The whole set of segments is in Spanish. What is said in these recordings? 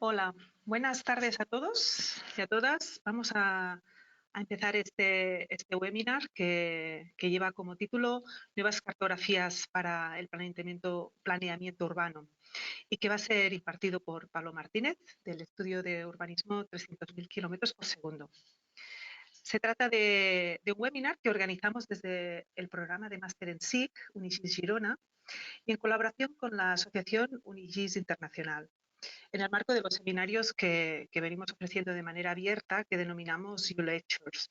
Hola, buenas tardes a todos y a todas. Vamos a empezar este webinar que lleva como título Nuevas cartografías para el planeamiento urbano y que va a ser impartido por Pablo Martínez del estudio de urbanismo 300.000 kilómetros por segundo. Se trata de un webinar que organizamos desde el programa de máster en SIC, Unigis Girona, y en colaboración con la asociación Unigis Internacional, en el marco de los seminarios que venimos ofreciendo de manera abierta, que denominamos U-Lectures.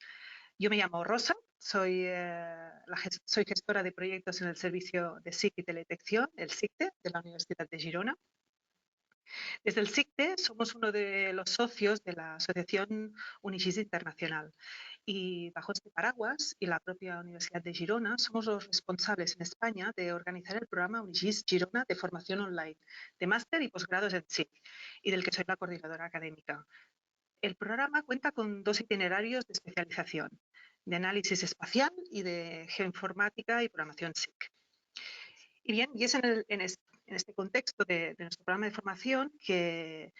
Yo me llamo Rosa, soy gestora de proyectos en el servicio de SIC y teledetección, el SICTE, de la Universidad de Girona. Desde el SICTE somos uno de los socios de la Asociación Unigis Internacional y bajo este paraguas y la propia Universidad de Girona somos los responsables en España de organizar el programa Unigis Girona de formación online de máster y posgrados en SIC y del que soy la coordinadora académica. El programa cuenta con 2 itinerarios de especialización, de análisis espacial y de geoinformática y programación SIC. Y bien, y es en este contexto de nuestro programa de formación que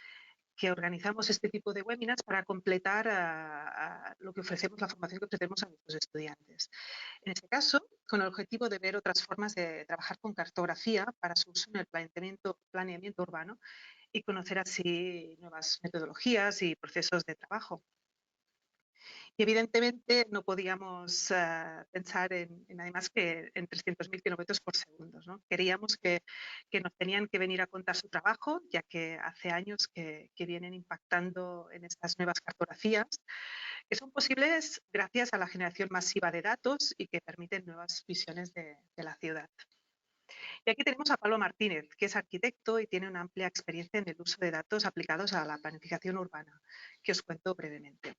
organizamos este tipo de webinars para completar lo que ofrecemos, la formación que ofrecemos a nuestros estudiantes. En este caso, con el objetivo de ver otras formas de trabajar con cartografía para su uso en el planeamiento urbano y conocer así nuevas metodologías y procesos de trabajo. Y evidentemente no podíamos pensar en además que en 300.000 kilómetros por segundo, ¿no? Queríamos que nos tenían que venir a contar su trabajo, ya que hace años que vienen impactando en estas nuevas cartografías, que son posibles gracias a la generación masiva de datos y que permiten nuevas visiones de la ciudad. Y aquí tenemos a Pablo Martínez, que es arquitecto y tiene una amplia experiencia en el uso de datos aplicados a la planificación urbana, que os cuento brevemente.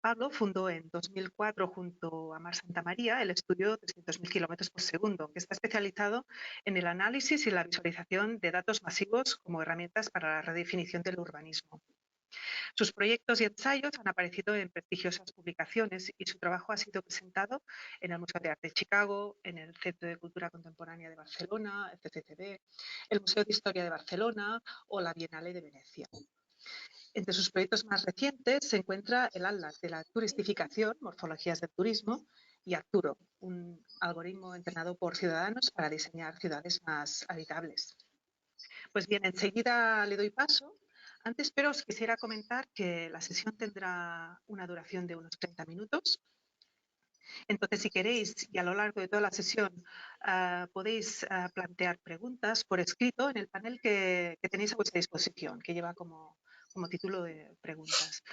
Pablo fundó en 2004 junto a Mar Santa María el estudio 300.000 kilómetros por segundo, que está especializado en el análisis y la visualización de datos masivos como herramientas para la redefinición del urbanismo. Sus proyectos y ensayos han aparecido en prestigiosas publicaciones y su trabajo ha sido presentado en el Museo de Arte de Chicago, en el Centro de Cultura Contemporánea de Barcelona, el CCCB, el Museo de Historia de Barcelona o la Bienal de Venecia. Entre sus proyectos más recientes se encuentra el Atlas de la Turistificación, Morfologías del Turismo, y Arturo, un algoritmo entrenado por ciudadanos para diseñar ciudades más habitables. Pues bien, enseguida le doy paso. Antes, pero os quisiera comentar que la sesión tendrá una duración de unos 30 minutos. Entonces, si queréis, y a lo largo de toda la sesión, podéis plantear preguntas por escrito en el panel que tenéis a vuestra disposición, que lleva como título de preguntas.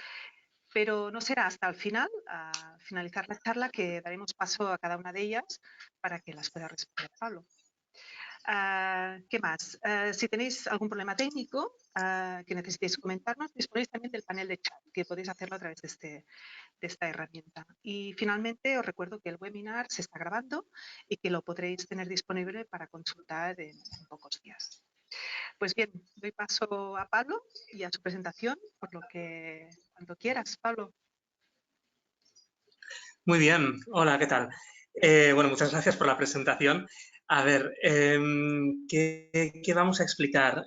Pero no será hasta el final, a finalizar la charla, que daremos paso a cada una de ellas para que las pueda responder Pablo. ¿Qué más? Si tenéis algún problema técnico que necesitéis comentarnos, disponéis también del panel de chat, que podéis hacerlo a través de esta herramienta. Y finalmente os recuerdo que el webinar se está grabando y que lo podréis tener disponible para consultar en pocos días. Pues bien, doy paso a Pablo y a su presentación, por lo que cuando quieras, Pablo. Muy bien, hola, ¿qué tal? Bueno, muchas gracias por la presentación. A ver, ¿qué vamos a explicar?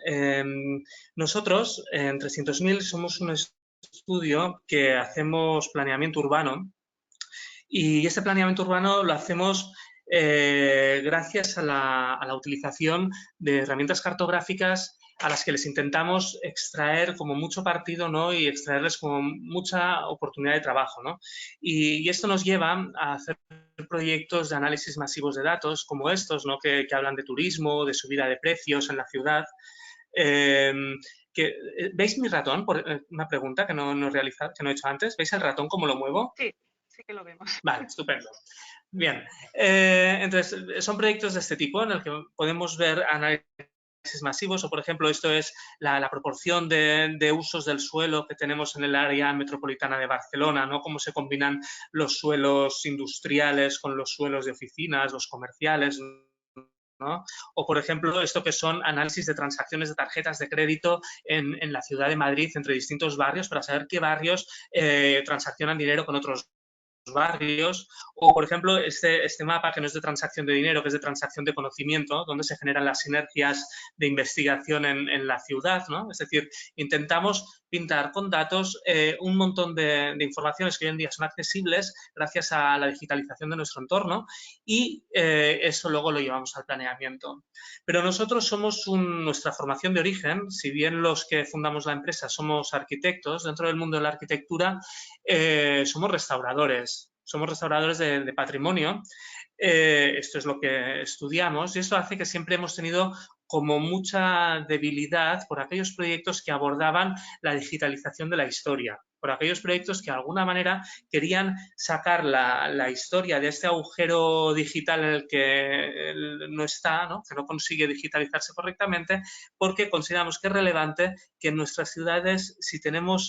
Nosotros, en 300.000, somos un estudio que hacemos planeamiento urbano y este planeamiento urbano lo hacemos gracias a la utilización de herramientas cartográficas a las que les intentamos extraer como mucho partido, ¿no? Y extraerles como mucha oportunidad de trabajo, ¿no? Y esto nos lleva a hacer proyectos de análisis masivos de datos como estos, ¿no? Que hablan de turismo, de subida de precios en la ciudad. ¿Veis mi ratón? Una pregunta que no he hecho antes. ¿Veis el ratón cómo lo muevo? Sí, sí que lo vemos. Vale, estupendo. Bien, entonces son proyectos de este tipo en el que podemos ver análisis masivos o, por ejemplo, esto es la proporción de usos del suelo que tenemos en el área metropolitana de Barcelona, ¿no? Cómo se combinan los suelos industriales con los suelos de oficinas, los comerciales, ¿no? O, por ejemplo, esto que son análisis de transacciones de tarjetas de crédito en la ciudad de Madrid entre distintos barrios para saber qué barrios transaccionan dinero con otros barrios, o por ejemplo este mapa que no es de transacción de dinero, que es de transacción de conocimiento, donde se generan las sinergias de investigación en la ciudad, ¿no? Es decir, intentamos pintar con datos un montón de informaciones que hoy en día son accesibles gracias a la digitalización de nuestro entorno y eso luego lo llevamos al planeamiento. Pero nosotros somos nuestra formación de origen, si bien los que fundamos la empresa somos arquitectos, dentro del mundo de la arquitectura somos restauradores de patrimonio. Esto es lo que estudiamos y esto hace que siempre hemos tenido como mucha debilidad por aquellos proyectos que abordaban la digitalización de la historia, por aquellos proyectos que de alguna manera querían sacar la historia de este agujero digital en el que no está, ¿no? Que no consigue digitalizarse correctamente, porque consideramos que es relevante que en nuestras ciudades, si tenemos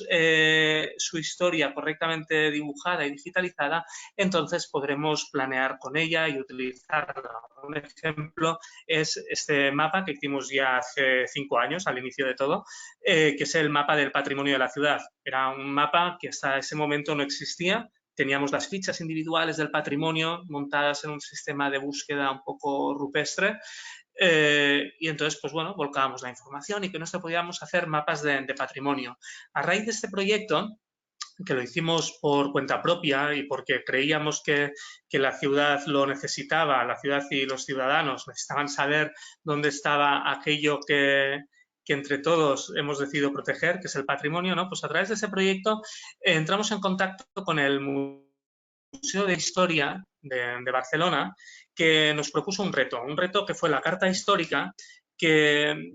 su historia correctamente dibujada y digitalizada, entonces podremos planear con ella y utilizarla. Un ejemplo es este mapa que hicimos ya hace 5 años, al inicio de todo, que es el mapa del patrimonio de la ciudad. Era un mapa que hasta ese momento no existía. Teníamos las fichas individuales del patrimonio montadas en un sistema de búsqueda un poco rupestre y entonces, pues bueno, volcábamos la información y que no se podíamos hacer mapas de patrimonio. A raíz de este proyecto, que lo hicimos por cuenta propia y porque creíamos que la ciudad lo necesitaba, la ciudad y los ciudadanos necesitaban saber dónde estaba aquello que entre todos hemos decidido proteger, que es el patrimonio, ¿no? Pues a través de ese proyecto entramos en contacto con el Museo de Historia de Barcelona, que nos propuso un reto que fue la carta histórica, que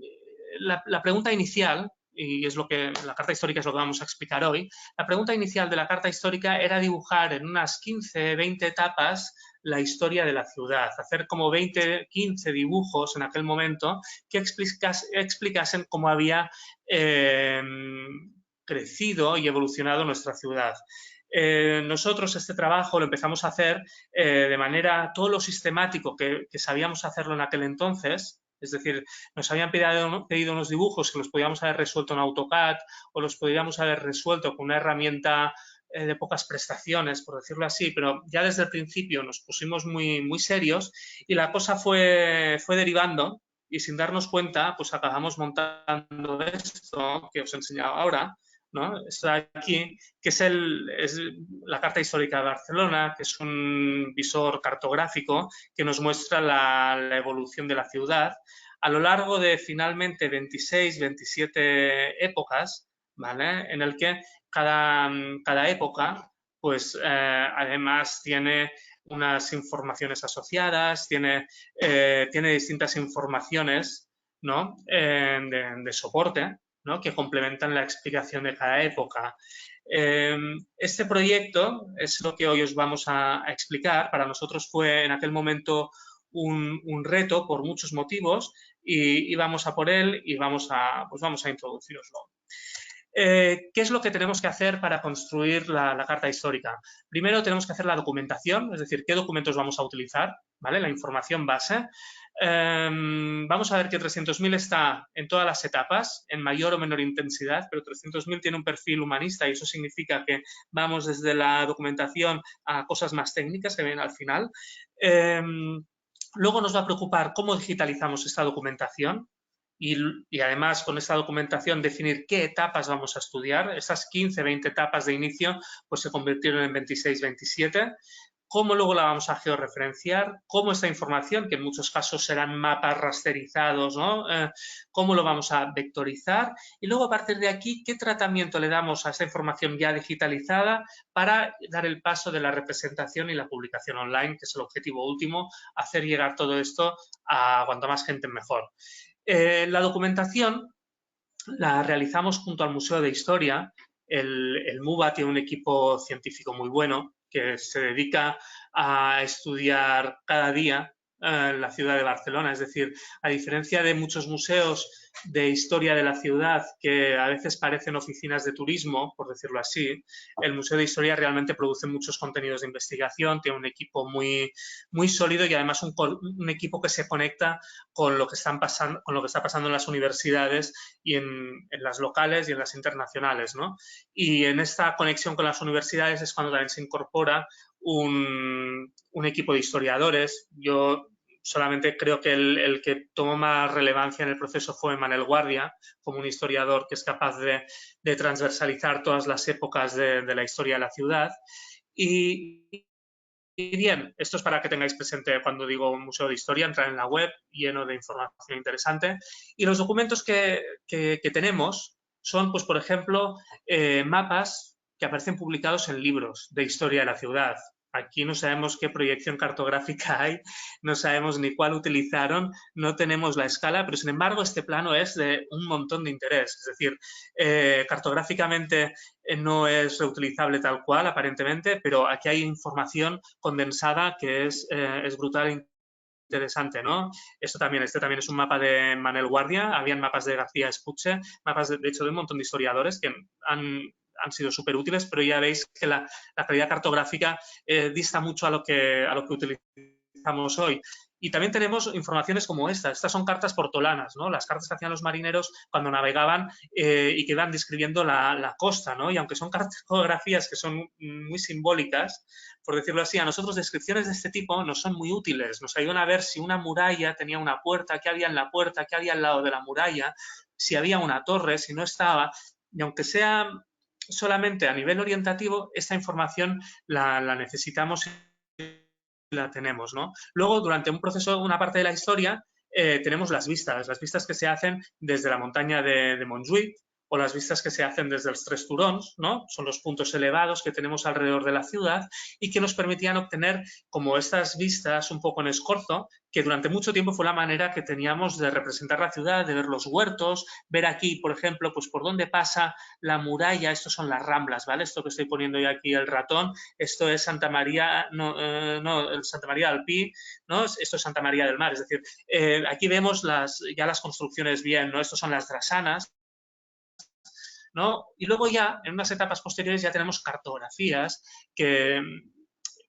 la pregunta inicial, y es lo que la carta histórica es lo que vamos a explicar hoy, la pregunta inicial de la carta histórica era dibujar en unas 15, 20 etapas la historia de la ciudad, hacer como 20, 15 dibujos en aquel momento que explicasen cómo había crecido y evolucionado nuestra ciudad. Nosotros este trabajo lo empezamos a hacer de manera todo lo sistemático que sabíamos hacerlo en aquel entonces. Es decir, nos habían pedido unos dibujos que los podíamos haber resuelto en AutoCAD o los podíamos haber resuelto con una herramienta de pocas prestaciones, por decirlo así, pero ya desde el principio nos pusimos muy serios y la cosa fue derivando y sin darnos cuenta, pues acabamos montando esto que os he enseñado ahora, ¿no? Está aquí, que es la Carta Histórica de Barcelona, que es un visor cartográfico que nos muestra la evolución de la ciudad a lo largo de finalmente 26, 27 épocas, ¿vale? En el que cada época, pues además tiene unas informaciones asociadas, tiene distintas informaciones, ¿no? de soporte, ¿no? Que complementan la explicación de cada época. Este proyecto es lo que hoy os vamos a explicar. Para nosotros fue en aquel momento un reto por muchos motivos y vamos a por él y vamos a introduciroslo. ¿Qué es lo que tenemos que hacer para construir la carta histórica? Primero tenemos que hacer la documentación, es decir, qué documentos vamos a utilizar, ¿vale? La información base. Vamos a ver que 300.000 está en todas las etapas, en mayor o menor intensidad, pero 300.000 tiene un perfil humanista y eso significa que vamos desde la documentación a cosas más técnicas que vienen al final. Luego nos va a preocupar cómo digitalizamos esta documentación y además con esta documentación definir qué etapas vamos a estudiar. Esas 15, 20 etapas de inicio pues se convirtieron en 26, 27. Cómo luego la vamos a georreferenciar, cómo esta información, que en muchos casos serán mapas rasterizados, ¿no? Cómo lo vamos a vectorizar y luego a partir de aquí, qué tratamiento le damos a esta información ya digitalizada para dar el paso de la representación y la publicación online, que es el objetivo último, hacer llegar todo esto a cuanta más gente mejor. La documentación la realizamos junto al Museo de Historia. El MUBA tiene un equipo científico muy bueno que se dedica a estudiar cada día la ciudad de Barcelona. Es decir, a diferencia de muchos museos de historia de la ciudad que a veces parecen oficinas de turismo, por decirlo así, el Museo de Historia realmente produce muchos contenidos de investigación, tiene un equipo muy sólido y además un equipo que se conecta con lo que está pasando en las universidades y en las locales y en las internacionales, ¿no? Y en esta conexión con las universidades es cuando también se incorpora un equipo de historiadores. Yo solamente creo que el que tomó más relevancia en el proceso fue Manel Guardia, como un historiador que es capaz de transversalizar todas las épocas de la historia de la ciudad. Y bien, esto es para que tengáis presente cuando digo Museo de Historia, entrar en la web lleno de información interesante. Y los documentos que tenemos son, pues, por ejemplo, mapas que aparecen publicados en libros de historia de la ciudad. Aquí no sabemos qué proyección cartográfica hay, no sabemos ni cuál utilizaron, no tenemos la escala, pero sin embargo este plano es de un montón de interés. Es decir, cartográficamente no es reutilizable tal cual, aparentemente, pero aquí hay información condensada que es brutal e interesante, ¿no? Este también es un mapa de Manel Guardia, habían mapas de García Espuche, mapas de hecho de un montón de historiadores que han sido súper útiles, pero ya veis que la calidad cartográfica dista mucho a lo que utilizamos hoy. Y también tenemos informaciones como estas. Estas son cartas portolanas, ¿no? Las cartas que hacían los marineros cuando navegaban y que iban describiendo la costa, ¿no? Y aunque son cartografías que son muy simbólicas, por decirlo así, a nosotros descripciones de este tipo nos son muy útiles. Nos ayudan a ver si una muralla tenía una puerta, qué había en la puerta, qué había al lado de la muralla, si había una torre, si no estaba. Y aunque sea solamente a nivel orientativo, esta información la necesitamos la tenemos, ¿no? Luego, durante un proceso, una parte de la historia, tenemos las vistas que se hacen desde la montaña de Montjuïc o las vistas que se hacen desde los Tres Turons, ¿no? Son los puntos elevados que tenemos alrededor de la ciudad y que nos permitían obtener como estas vistas un poco en escorzo, que durante mucho tiempo fue la manera que teníamos de representar la ciudad, de ver los huertos, ver aquí, por ejemplo, pues por dónde pasa la muralla. Estos son las Ramblas, ¿vale? Esto que estoy poniendo yo aquí el ratón, esto es Santa María, Santa María del Pi, ¿no? Esto es Santa María del Mar, es decir, aquí vemos ya las construcciones bien, ¿no? Estos son las drasanas, ¿no? Y luego ya, en unas etapas posteriores, ya tenemos cartografías que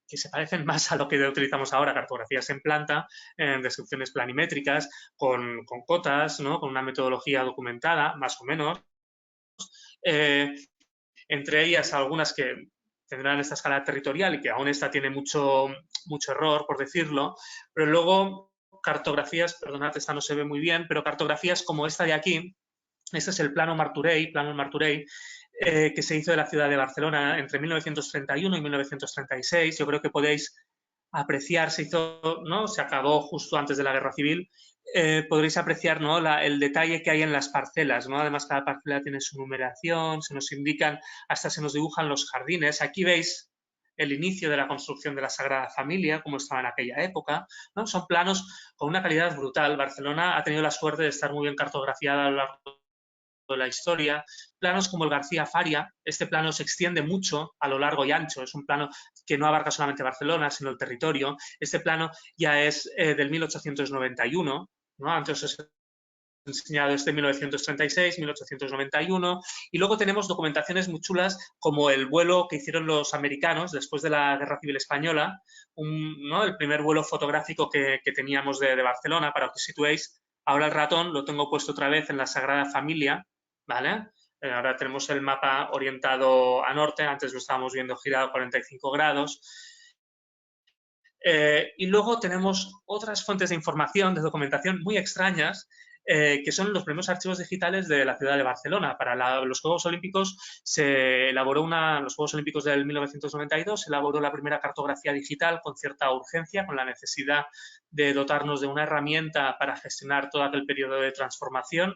se parecen más a lo que utilizamos ahora, cartografías en planta, descripciones planimétricas, con cotas, ¿no? Con una metodología documentada, más o menos. Entre ellas algunas que tendrán esta escala territorial y que aún esta tiene mucho error, por decirlo, pero luego cartografías, perdonad, esta no se ve muy bien, pero cartografías como esta de aquí. Este es el plano Martorell, que se hizo de la ciudad de Barcelona entre 1931 y 1936. Yo creo que podéis apreciar, se hizo, ¿no? Se acabó justo antes de la Guerra Civil. Podréis apreciar, ¿no? El detalle que hay en las parcelas, ¿no? Además, cada parcela tiene su numeración, se nos indican, hasta se nos dibujan los jardines. Aquí veis el inicio de la construcción de la Sagrada Familia, como estaba en aquella época, ¿no? Son planos con una calidad brutal. Barcelona ha tenido la suerte de estar muy bien cartografiada a lo largo de la historia. Planos como el García Faria, este plano se extiende mucho a lo largo y ancho, es un plano que no abarca solamente Barcelona, sino el territorio. Este plano ya es del 1891, ¿no? Antes os he enseñado este 1936, 1891, y luego tenemos documentaciones muy chulas como el vuelo que hicieron los americanos después de la Guerra Civil Española, ¿no? El primer vuelo fotográfico que teníamos de Barcelona, para que os situéis. Ahora el ratón lo tengo puesto otra vez en la Sagrada Familia, ¿vale? Ahora tenemos el mapa orientado a norte, antes lo estábamos viendo girado a 45 grados. Y luego tenemos otras fuentes de información, de documentación muy extrañas, que son los primeros archivos digitales de la ciudad de Barcelona. Para los Juegos Olímpicos se elaboró los Juegos Olímpicos del 1992, se elaboró la primera cartografía digital con cierta urgencia, con la necesidad de dotarnos de una herramienta para gestionar todo aquel periodo de transformación.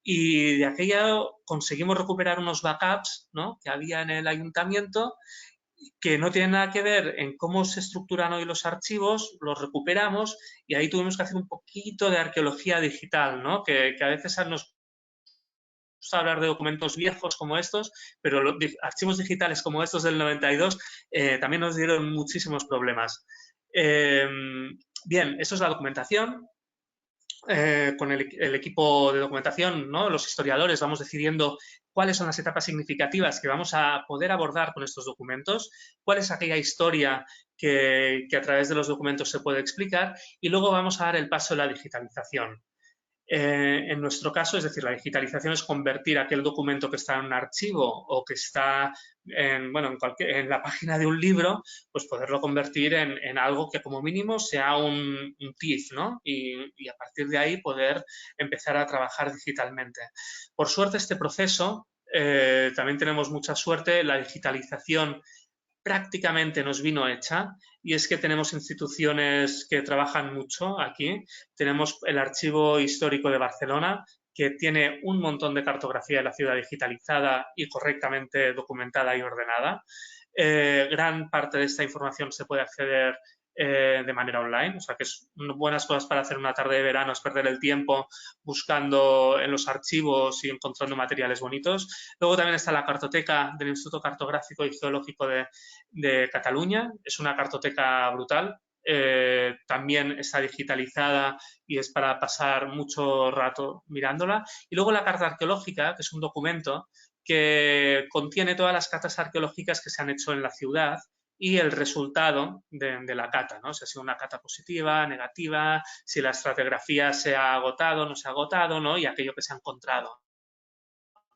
Y de aquella conseguimos recuperar unos backups, ¿no? Que había en el ayuntamiento, que no tienen nada que ver en cómo se estructuran hoy los archivos, los recuperamos y ahí tuvimos que hacer un poquito de arqueología digital, ¿no? Que a veces nos gusta hablar de documentos viejos como estos, pero los archivos digitales como estos del 92 también nos dieron muchísimos problemas. Bien, esto es la documentación. Con el equipo de documentación, ¿no? Los historiadores vamos decidiendo cuáles son las etapas significativas que vamos a poder abordar con estos documentos, cuál es aquella historia que a través de los documentos se puede explicar, y luego vamos a dar el paso de la digitalización. En nuestro caso, es decir, la digitalización es convertir aquel documento que está en un archivo o que está en la página de un libro, pues poderlo convertir en algo que como mínimo sea un TIFF, ¿no? Y a partir de ahí poder empezar a trabajar digitalmente. Por suerte, este proceso, también tenemos mucha suerte, la digitalización prácticamente nos vino hecha y es que tenemos instituciones que trabajan mucho aquí. Tenemos el Archivo Histórico de Barcelona, que tiene un montón de cartografía de la ciudad digitalizada y correctamente documentada y ordenada. Gran parte de esta información se puede acceder de manera online, o sea que es buenas cosas para hacer una tarde de verano, es perder el tiempo buscando en los archivos y encontrando materiales bonitos. Luego también está la cartoteca del Instituto Cartográfico y Geológico de Cataluña, es una cartoteca brutal. También está digitalizada y es para pasar mucho rato mirándola. Y luego la carta arqueológica, que es un documento que contiene todas las catas arqueológicas que se han hecho en la ciudad y el resultado de la cata, ¿no? Si ha sido una cata positiva, negativa, si la estratigrafía se ha agotado, no se ha agotado, ¿no? Y aquello que se ha encontrado,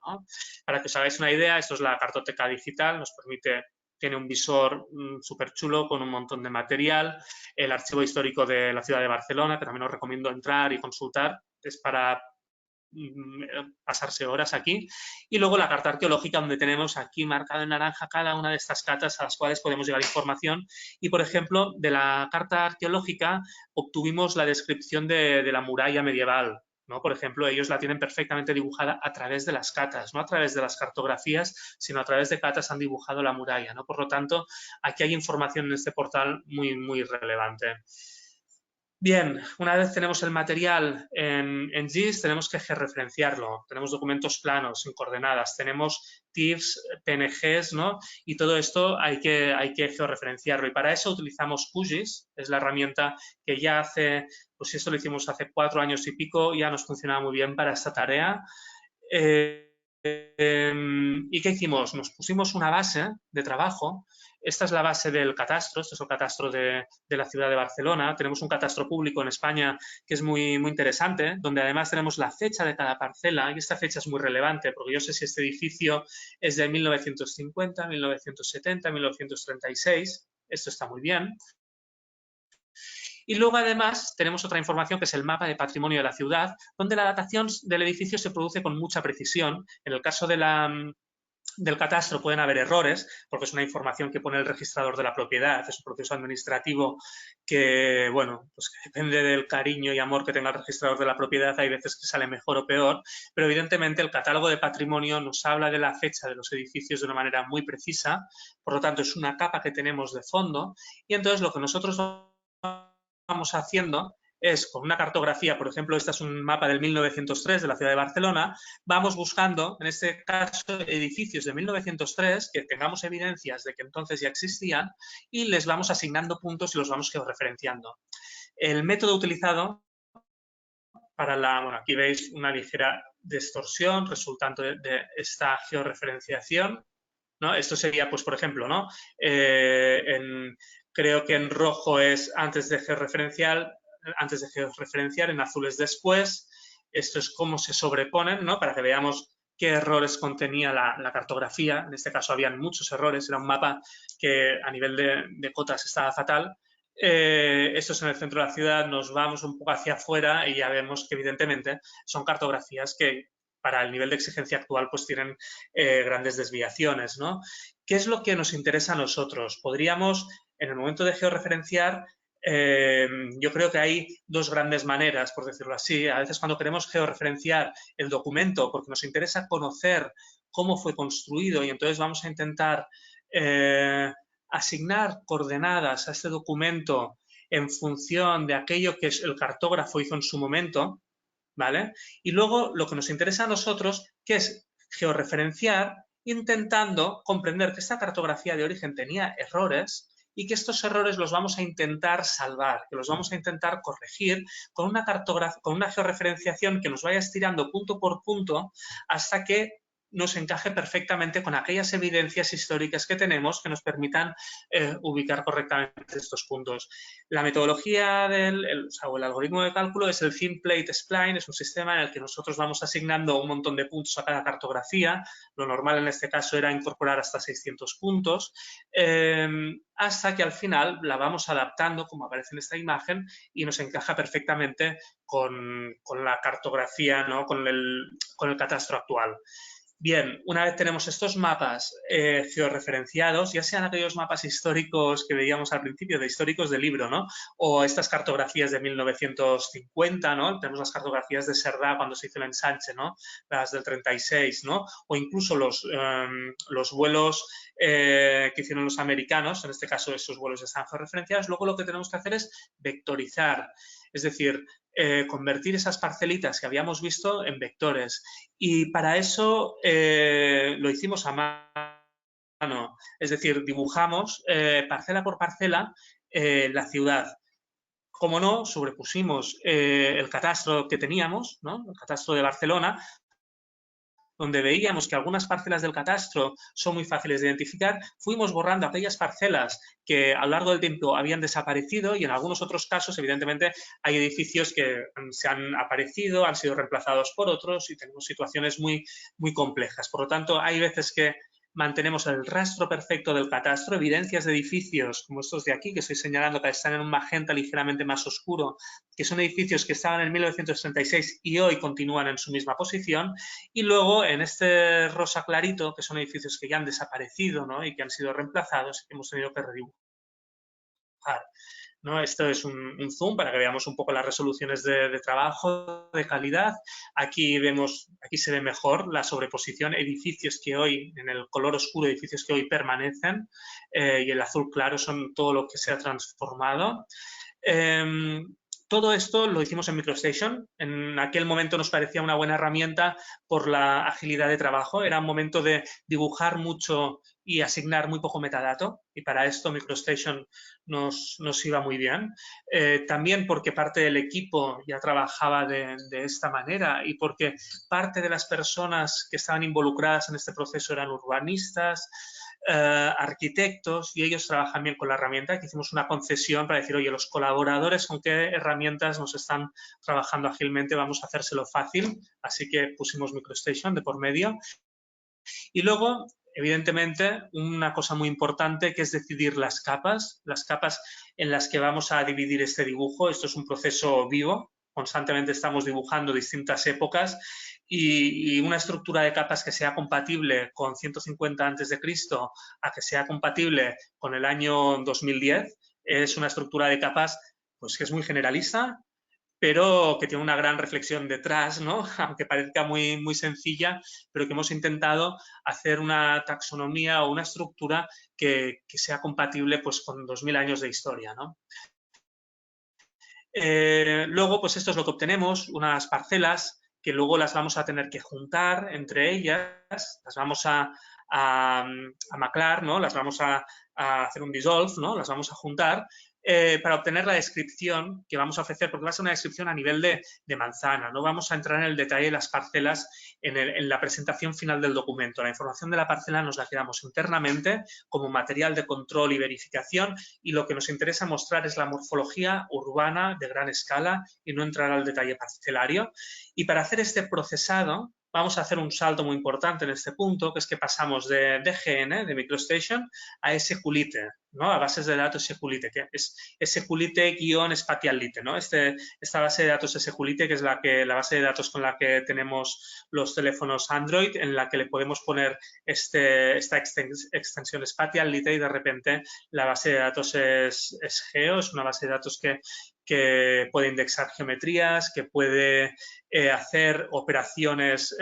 ¿no? Para que os hagáis una idea, esto es la cartoteca digital, nos permite, tiene un visor súper chulo con un montón de material, el archivo histórico de la ciudad de Barcelona, que también os recomiendo entrar y consultar, es para pasarse horas aquí, y luego la carta arqueológica, donde tenemos aquí marcado en naranja cada una de estas catas a las cuales podemos llevar información. Y, por ejemplo, de la carta arqueológica obtuvimos la descripción de la muralla medieval, ¿no? Por ejemplo, ellos la tienen perfectamente dibujada a través de las catas, no a través de las cartografías, sino a través de catas han dibujado la muralla, ¿no? Por lo tanto, aquí hay información en este portal muy, muy relevante. Bien, una vez tenemos el material en GIS, tenemos que georreferenciarlo. Tenemos documentos planos, sin coordenadas, tenemos TIFFs, PNGs, ¿no? Y todo esto hay que georreferenciarlo. Y para eso utilizamos QGIS, es la herramienta que ya hace, pues esto lo hicimos hace 4 años y pico, ya nos funcionaba muy bien para esta tarea. ¿Y qué hicimos? Nos pusimos una base de trabajo. Esta es la base del catastro, este es el catastro de la ciudad de Barcelona. Tenemos un catastro público en España que es muy, muy interesante, donde además tenemos la fecha de cada parcela, y esta fecha es muy relevante porque yo sé si este edificio es de 1950, 1970, 1936. Esto está muy bien. Y luego, además, tenemos otra información que es el mapa de patrimonio de la ciudad, donde la datación del edificio se produce con mucha precisión. En el caso del catastro pueden haber errores, porque es una información que pone el registrador de la propiedad, es un proceso administrativo que, bueno, pues que depende del cariño y amor que tenga el registrador de la propiedad, hay veces que sale mejor o peor, pero evidentemente el catálogo de patrimonio nos habla de la fecha de los edificios de una manera muy precisa, por lo tanto es una capa que tenemos de fondo, y entonces lo que nosotros vamos haciendo es, con una cartografía, por ejemplo, este es un mapa del 1903 de la ciudad de Barcelona, vamos buscando, en este caso, edificios de 1903 que tengamos evidencias de que entonces ya existían y les vamos asignando puntos y los vamos georreferenciando. El método utilizado para bueno, aquí veis una ligera distorsión resultante de esta georreferenciación, ¿no? Esto sería, pues, por ejemplo, ¿no? Creo que en rojo es antes de georreferenciar, en azul es después. Esto es cómo se sobreponen, ¿no? Para que veamos qué errores contenía la cartografía. En este caso habían muchos errores, era un mapa que a nivel de cotas estaba fatal. Esto es en el centro de la ciudad, nos vamos un poco hacia afuera y ya vemos que evidentemente son cartografías que para el nivel de exigencia actual pues tienen grandes desviaciones, ¿no? ¿Qué es lo que nos interesa a nosotros? Podríamos, en el momento de georreferenciar, yo creo que hay dos grandes maneras, por decirlo así. A veces cuando queremos georreferenciar el documento porque nos interesa conocer cómo fue construido y entonces vamos a intentar asignar coordenadas a este documento en función de aquello que el cartógrafo hizo en su momento, ¿vale? Y luego lo que nos interesa a nosotros, que es georreferenciar, intentando comprender que esta cartografía de origen tenía errores y que estos errores los vamos a intentar salvar, que los vamos a intentar corregir con una georreferenciación que nos vaya estirando punto por punto hasta que nos encaje perfectamente con aquellas evidencias históricas que tenemos que nos permitan ubicar correctamente estos puntos. La metodología o el algoritmo de cálculo es el Thin Plate Spline, es un sistema en el que nosotros vamos asignando un montón de puntos a cada cartografía. Lo normal en este caso era incorporar hasta 600 puntos, hasta que al final la vamos adaptando, como aparece en esta imagen, y nos encaja perfectamente con la cartografía, ¿no? con el catastro actual. Bien, una vez tenemos estos mapas georreferenciados, ya sean aquellos mapas históricos que veíamos al principio, de históricos del libro, ¿no? O estas cartografías de 1950, ¿no? Tenemos las cartografías de Cerdà cuando se hizo el ensanche, ¿no? Las del 36, ¿no? O incluso los vuelos que hicieron los americanos, en este caso esos vuelos están georreferenciados. Luego lo que tenemos que hacer es vectorizar, es decir, convertir esas parcelitas que habíamos visto en vectores. Y para eso lo hicimos a mano, es decir, dibujamos parcela por parcela la ciudad. Como no, sobrepusimos el catastro que teníamos, ¿no? El catastro de Barcelona, donde veíamos que algunas parcelas del catastro son muy fáciles de identificar, fuimos borrando aquellas parcelas que a lo largo del tiempo habían desaparecido y en algunos otros casos, evidentemente, hay edificios que se han aparecido, han sido reemplazados por otros y tenemos situaciones muy, muy complejas. Por lo tanto, hay veces que mantenemos el rastro perfecto del catastro, evidencias de edificios como estos de aquí, que estoy señalando que están en un magenta ligeramente más oscuro, que son edificios que estaban en 1936 y hoy continúan en su misma posición, y luego en este rosa clarito, que son edificios que ya han desaparecido, ¿no? Y que han sido reemplazados y que hemos tenido que redibujar, ¿no? Esto es un zoom para que veamos un poco las resoluciones de trabajo, de calidad. Aquí se ve mejor la sobreposición, edificios que hoy, en el color oscuro, edificios que hoy permanecen, y el azul claro son todo lo que se ha transformado. Todo esto lo hicimos en MicroStation. En aquel momento nos parecía una buena herramienta por la agilidad de trabajo. Era un momento de dibujar mucho y asignar muy poco metadato. Y para esto MicroStation nos iba muy bien. También porque parte del equipo ya trabajaba de esta manera y porque parte de las personas que estaban involucradas en este proceso eran urbanistas, arquitectos, y ellos trabajan bien con la herramienta, que hicimos una concesión para decir, oye, los colaboradores con qué herramientas nos están trabajando ágilmente, vamos a hacérselo fácil, así que pusimos MicroStation de por medio. Y luego, evidentemente, una cosa muy importante que es decidir las capas en las que vamos a dividir este dibujo. Esto es un proceso vivo, constantemente estamos dibujando distintas épocas y una estructura de capas que sea compatible con 150 a.C. a que sea compatible con el año 2010 es una estructura de capas pues, que es muy generalista, pero que tiene una gran reflexión detrás, ¿no? Aunque parezca muy, muy sencilla, pero que hemos intentado hacer una taxonomía o una estructura que sea compatible pues, con 2000 años de historia, ¿no? Luego, pues esto es lo que obtenemos, unas parcelas que luego las vamos a tener que juntar entre ellas, las vamos a maclar, ¿no? Las vamos a hacer un dissolve, ¿no? Las vamos a juntar para obtener la descripción que vamos a ofrecer, porque va a ser una descripción a nivel de manzana, no vamos a entrar en el detalle de las parcelas en la presentación final del documento. La información de la parcela nos la quedamos internamente como material de control y verificación y lo que nos interesa mostrar es la morfología urbana de gran escala y no entrar al detalle parcelario. Y para hacer este procesado vamos a hacer un salto muy importante en este punto, que es que pasamos de DGN, de MicroStation, a SQLite, ¿no? A bases de datos SQLite, que es SQLite-Spatialite, ¿no? Esta base de datos SQLite, que es la base de datos con la que tenemos los teléfonos Android, en la que le podemos poner esta extensión Spatialite y de repente la base de datos es Geo, es una base de datos que puede indexar geometrías, que puede hacer operaciones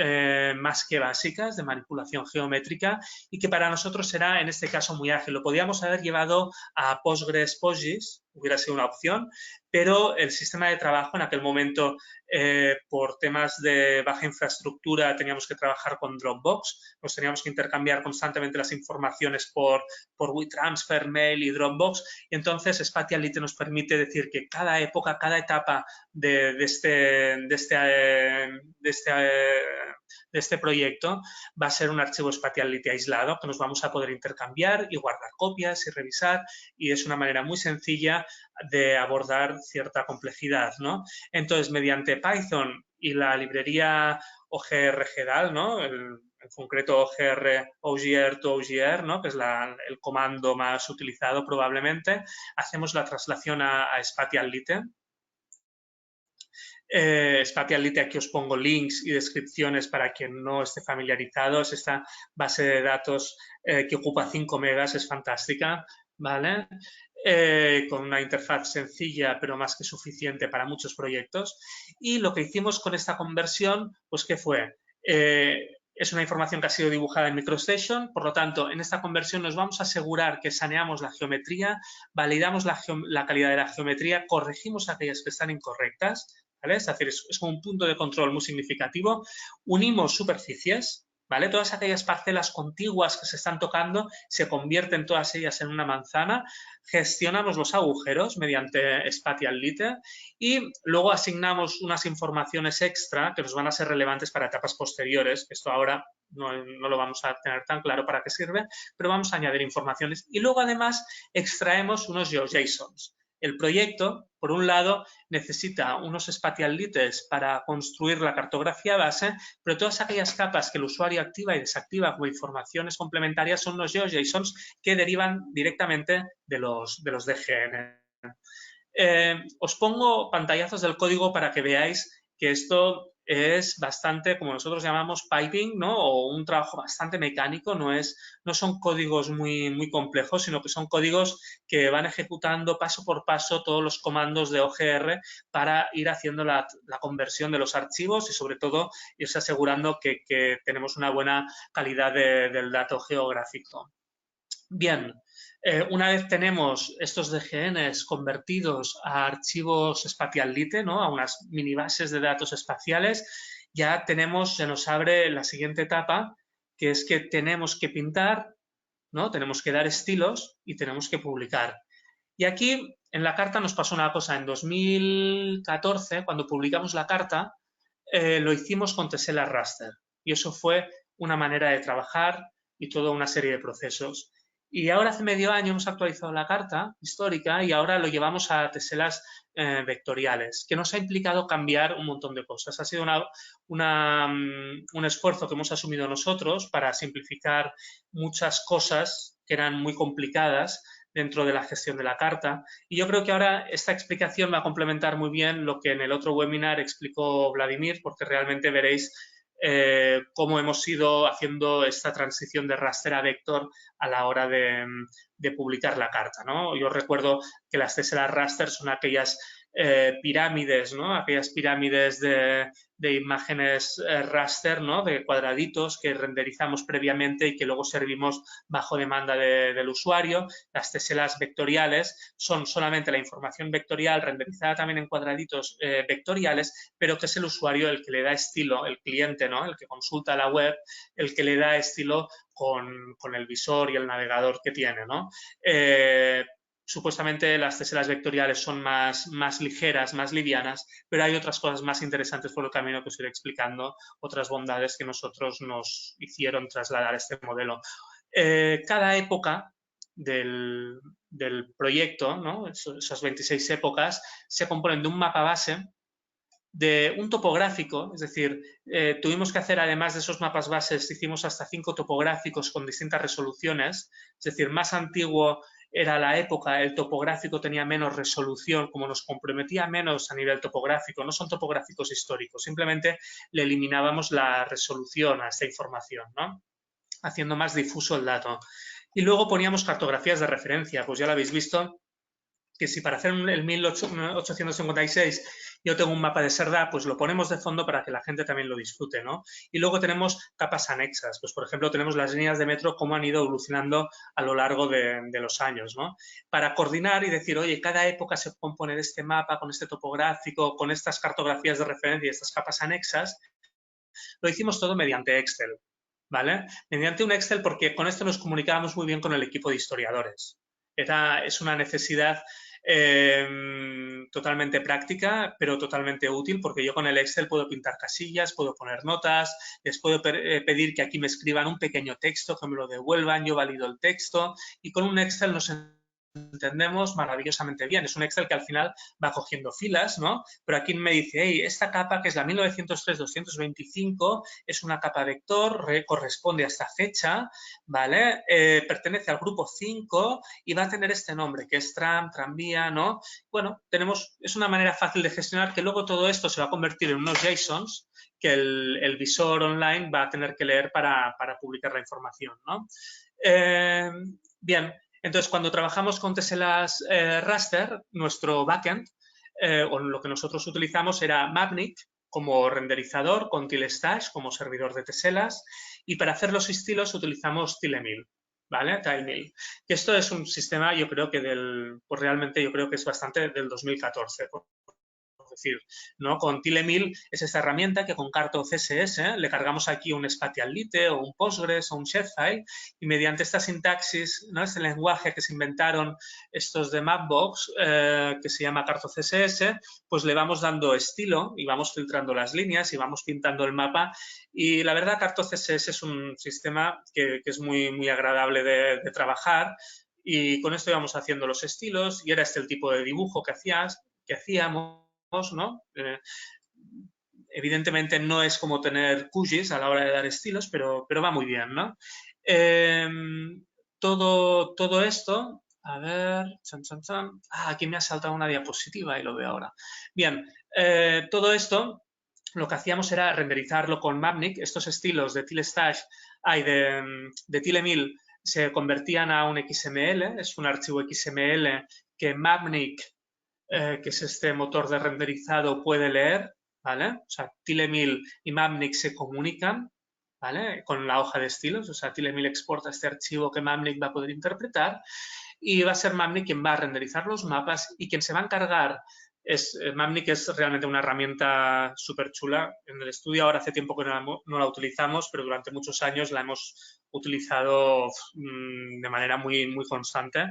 más que básicas de manipulación geométrica y que para nosotros será en este caso muy ágil. Lo podíamos haber llevado a PostgreSQL, hubiera sido una opción, pero el sistema de trabajo en aquel momento, por temas de baja infraestructura, teníamos que trabajar con Dropbox, nos teníamos que intercambiar constantemente las informaciones por WeTransfer, Mail y Dropbox, y entonces Spatialite nos permite decir que cada época, cada etapa de este este proyecto va a ser un archivo espacial Lite aislado que nos vamos a poder intercambiar y guardar copias y revisar, y es una manera muy sencilla de abordar cierta complejidad, ¿no? Entonces, mediante Python y la librería OGR-GEDAL, ¿no? En concreto OGR, OGR to OGR, ¿no? Que es el comando más utilizado probablemente, hacemos la traslación a Spatial Lite. Spatial Lite, aquí os pongo links y descripciones para quien no esté familiarizado. Es esta base de datos que ocupa 5 megas, es fantástica, ¿vale? Con una interfaz sencilla, pero más que suficiente para muchos proyectos. Y lo que hicimos con esta conversión, pues, ¿qué fue? Es una información que ha sido dibujada en MicroStation, por lo tanto, en esta conversión nos vamos a asegurar que saneamos la geometría, validamos la calidad de la geometría, corregimos aquellas que están incorrectas, ¿vale? Es decir, es como un punto de control muy significativo. Unimos superficies, ¿vale? Todas aquellas parcelas contiguas que se están tocando se convierten todas ellas en una manzana. Gestionamos los agujeros mediante Spatial Lite y luego asignamos unas informaciones extra que nos van a ser relevantes para etapas posteriores. Esto ahora no lo vamos a tener tan claro para qué sirve, pero vamos a añadir informaciones. Y luego, además, extraemos unos GeoJSONs. El proyecto, por un lado, necesita unos Spatial Lites para construir la cartografía base, pero todas aquellas capas que el usuario activa y desactiva como informaciones complementarias son los GeoJSONs que derivan directamente de los DGN. Os pongo pantallazos del código para que veáis que esto es bastante, como nosotros llamamos, piping, ¿no? O un trabajo bastante mecánico, no son códigos muy complejos, sino que son códigos que van ejecutando paso por paso todos los comandos de OGR para ir haciendo la conversión de los archivos y, sobre todo, irse asegurando que tenemos una buena calidad del dato geográfico. Bien, una vez tenemos estos DGNs convertidos a archivos Spatial Lite, ¿no? A unas mini bases de datos espaciales, ya se nos abre la siguiente etapa, que es que tenemos que pintar, ¿no? Tenemos que dar estilos y tenemos que publicar. Y aquí en la carta nos pasó una cosa. En 2014, cuando publicamos la carta, lo hicimos con Tessella Raster. Y eso fue una manera de trabajar y toda una serie de procesos. Y ahora hace medio año hemos actualizado la carta histórica y ahora lo llevamos a teselas vectoriales, que nos ha implicado cambiar un montón de cosas. Ha sido un esfuerzo que hemos asumido nosotros para simplificar muchas cosas que eran muy complicadas dentro de la gestión de la carta. Y yo creo que ahora esta explicación va a complementar muy bien lo que en el otro webinar explicó Vladimir, porque realmente veréis cómo hemos ido haciendo esta transición de raster a vector a la hora de publicar la carta, ¿no? Yo recuerdo que las teselas raster son aquellas pirámides, ¿no? Aquellas pirámides de imágenes raster, ¿no? De cuadraditos que renderizamos previamente y que luego servimos bajo demanda del usuario. Las teselas vectoriales son solamente la información vectorial renderizada también en cuadraditos vectoriales, pero que es el usuario el que le da estilo, el cliente, ¿no? El que consulta la web, el que le da estilo con el visor y el navegador que tiene, ¿no? Supuestamente las teselas vectoriales son más ligeras, más livianas, pero hay otras cosas más interesantes por el camino que os iré explicando, otras bondades que nosotros nos hicieron trasladar a este modelo. Cada época del proyecto, ¿no? Esas 26 épocas, se componen de un mapa base, de un topográfico, es decir, tuvimos que hacer, además de esos mapas bases, hicimos hasta 5 topográficos con distintas resoluciones, es decir, más antiguo era la época, el topográfico tenía menos resolución, como nos comprometía menos a nivel topográfico, no son topográficos históricos, simplemente le eliminábamos la resolución a esta información, ¿no? Haciendo más difuso el dato. Y luego poníamos cartografías de referencia, pues ya lo habéis visto, que si para hacer el 1856 yo tengo un mapa de Serdá, pues lo ponemos de fondo para que la gente también lo disfrute, ¿no? Y luego tenemos capas anexas, pues por ejemplo tenemos las líneas de metro, cómo han ido evolucionando a lo largo de los años, ¿no? Para coordinar y decir, oye, cada época se compone de este mapa, con este topográfico, con estas cartografías de referencia y estas capas anexas, lo hicimos todo mediante Excel, ¿vale? Mediante un Excel, porque con esto nos comunicábamos muy bien con el equipo de historiadores. Es una necesidad totalmente práctica, pero totalmente útil, porque yo con el Excel puedo pintar casillas, puedo poner notas, les puedo pedir que aquí me escriban un pequeño texto, que me lo devuelvan, yo valido el texto, y con un Excel nos entendemos maravillosamente bien. Es un Excel que al final va cogiendo filas, ¿no? Pero aquí me dice, hey, esta capa, que es la 1903-225, es una capa vector, corresponde a esta fecha, ¿vale? Pertenece al grupo 5 y va a tener este nombre, que es tram, tranvía, ¿no? Bueno, es una manera fácil de gestionar, que luego todo esto se va a convertir en unos JSONs que el visor online va a tener que leer para publicar la información, ¿no? Bien, entonces cuando trabajamos con teselas raster, nuestro backend, o lo que nosotros utilizamos era Mapnik como renderizador, con Tilestash como servidor de teselas, y para hacer los estilos utilizamos Tilemil, ¿vale? Tilemil. Que esto es un sistema, yo creo que pues realmente yo creo que es bastante del 2014, es decir, ¿no? Con Tilemil es esta herramienta que con Carto CSS le cargamos aquí un Spatial Lite o un Postgres o un Shapefile y mediante esta sintaxis, ¿no? Este lenguaje que se inventaron estos de Mapbox, que se llama Carto CSS, pues le vamos dando estilo y vamos filtrando las líneas y vamos pintando el mapa. Y la verdad, Carto CSS es un sistema que es muy, muy agradable de trabajar. Y con esto íbamos haciendo los estilos y era este el tipo de dibujo que hacíamos, ¿no? Evidentemente no es como tener QGIS a la hora de dar estilos, pero va muy bien, ¿no? Todo esto, a ver, aquí me ha saltado una diapositiva y lo veo ahora. Bien, todo esto lo que hacíamos era renderizarlo con Mapnik. Estos estilos de Tilestash, de Tilemil, se convertían a un XML, es un archivo XML que Mapnik, que es este motor de renderizado, puede leer, ¿vale? O sea, Tilemil y Mapnik se comunican, ¿vale? Con la hoja de estilos, o sea, Tilemil exporta este archivo que Mapnik va a poder interpretar y va a ser Mapnik quien va a renderizar los mapas y quien se va a encargar Mapnik es realmente una herramienta súper chula. En el estudio ahora hace tiempo que no la utilizamos, pero durante muchos años la hemos utilizado de manera muy, muy constante.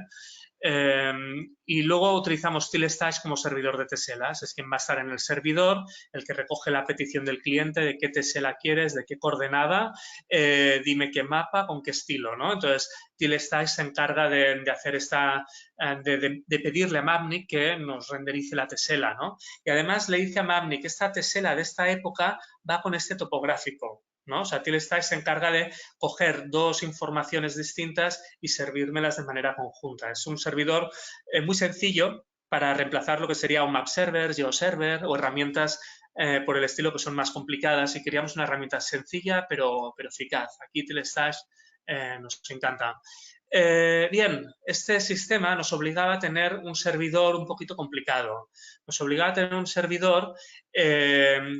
Y luego utilizamos Tilestash como servidor de teselas. Es quien va a estar en el servidor, el que recoge la petición del cliente de qué tesela quieres, de qué coordenada, dime qué mapa, con qué estilo, ¿no? Entonces, Tilestash se encarga de hacer de pedirle a Mapnik que nos renderice la tesela, ¿no? Y además le dice a Mapnik que esta tesela de esta época va con este topográfico, ¿no? O sea, Tilestash se encarga de coger dos informaciones distintas y servírmelas de manera conjunta. Es un servidor muy sencillo para reemplazar lo que sería un map server, GeoServer o herramientas por el estilo que son más complicadas y queríamos una herramienta sencilla pero eficaz. Aquí Tilestash nos encanta. Bien, este sistema nos obligaba a tener un servidor un poquito complicado. Nos obligaba a tener un servidor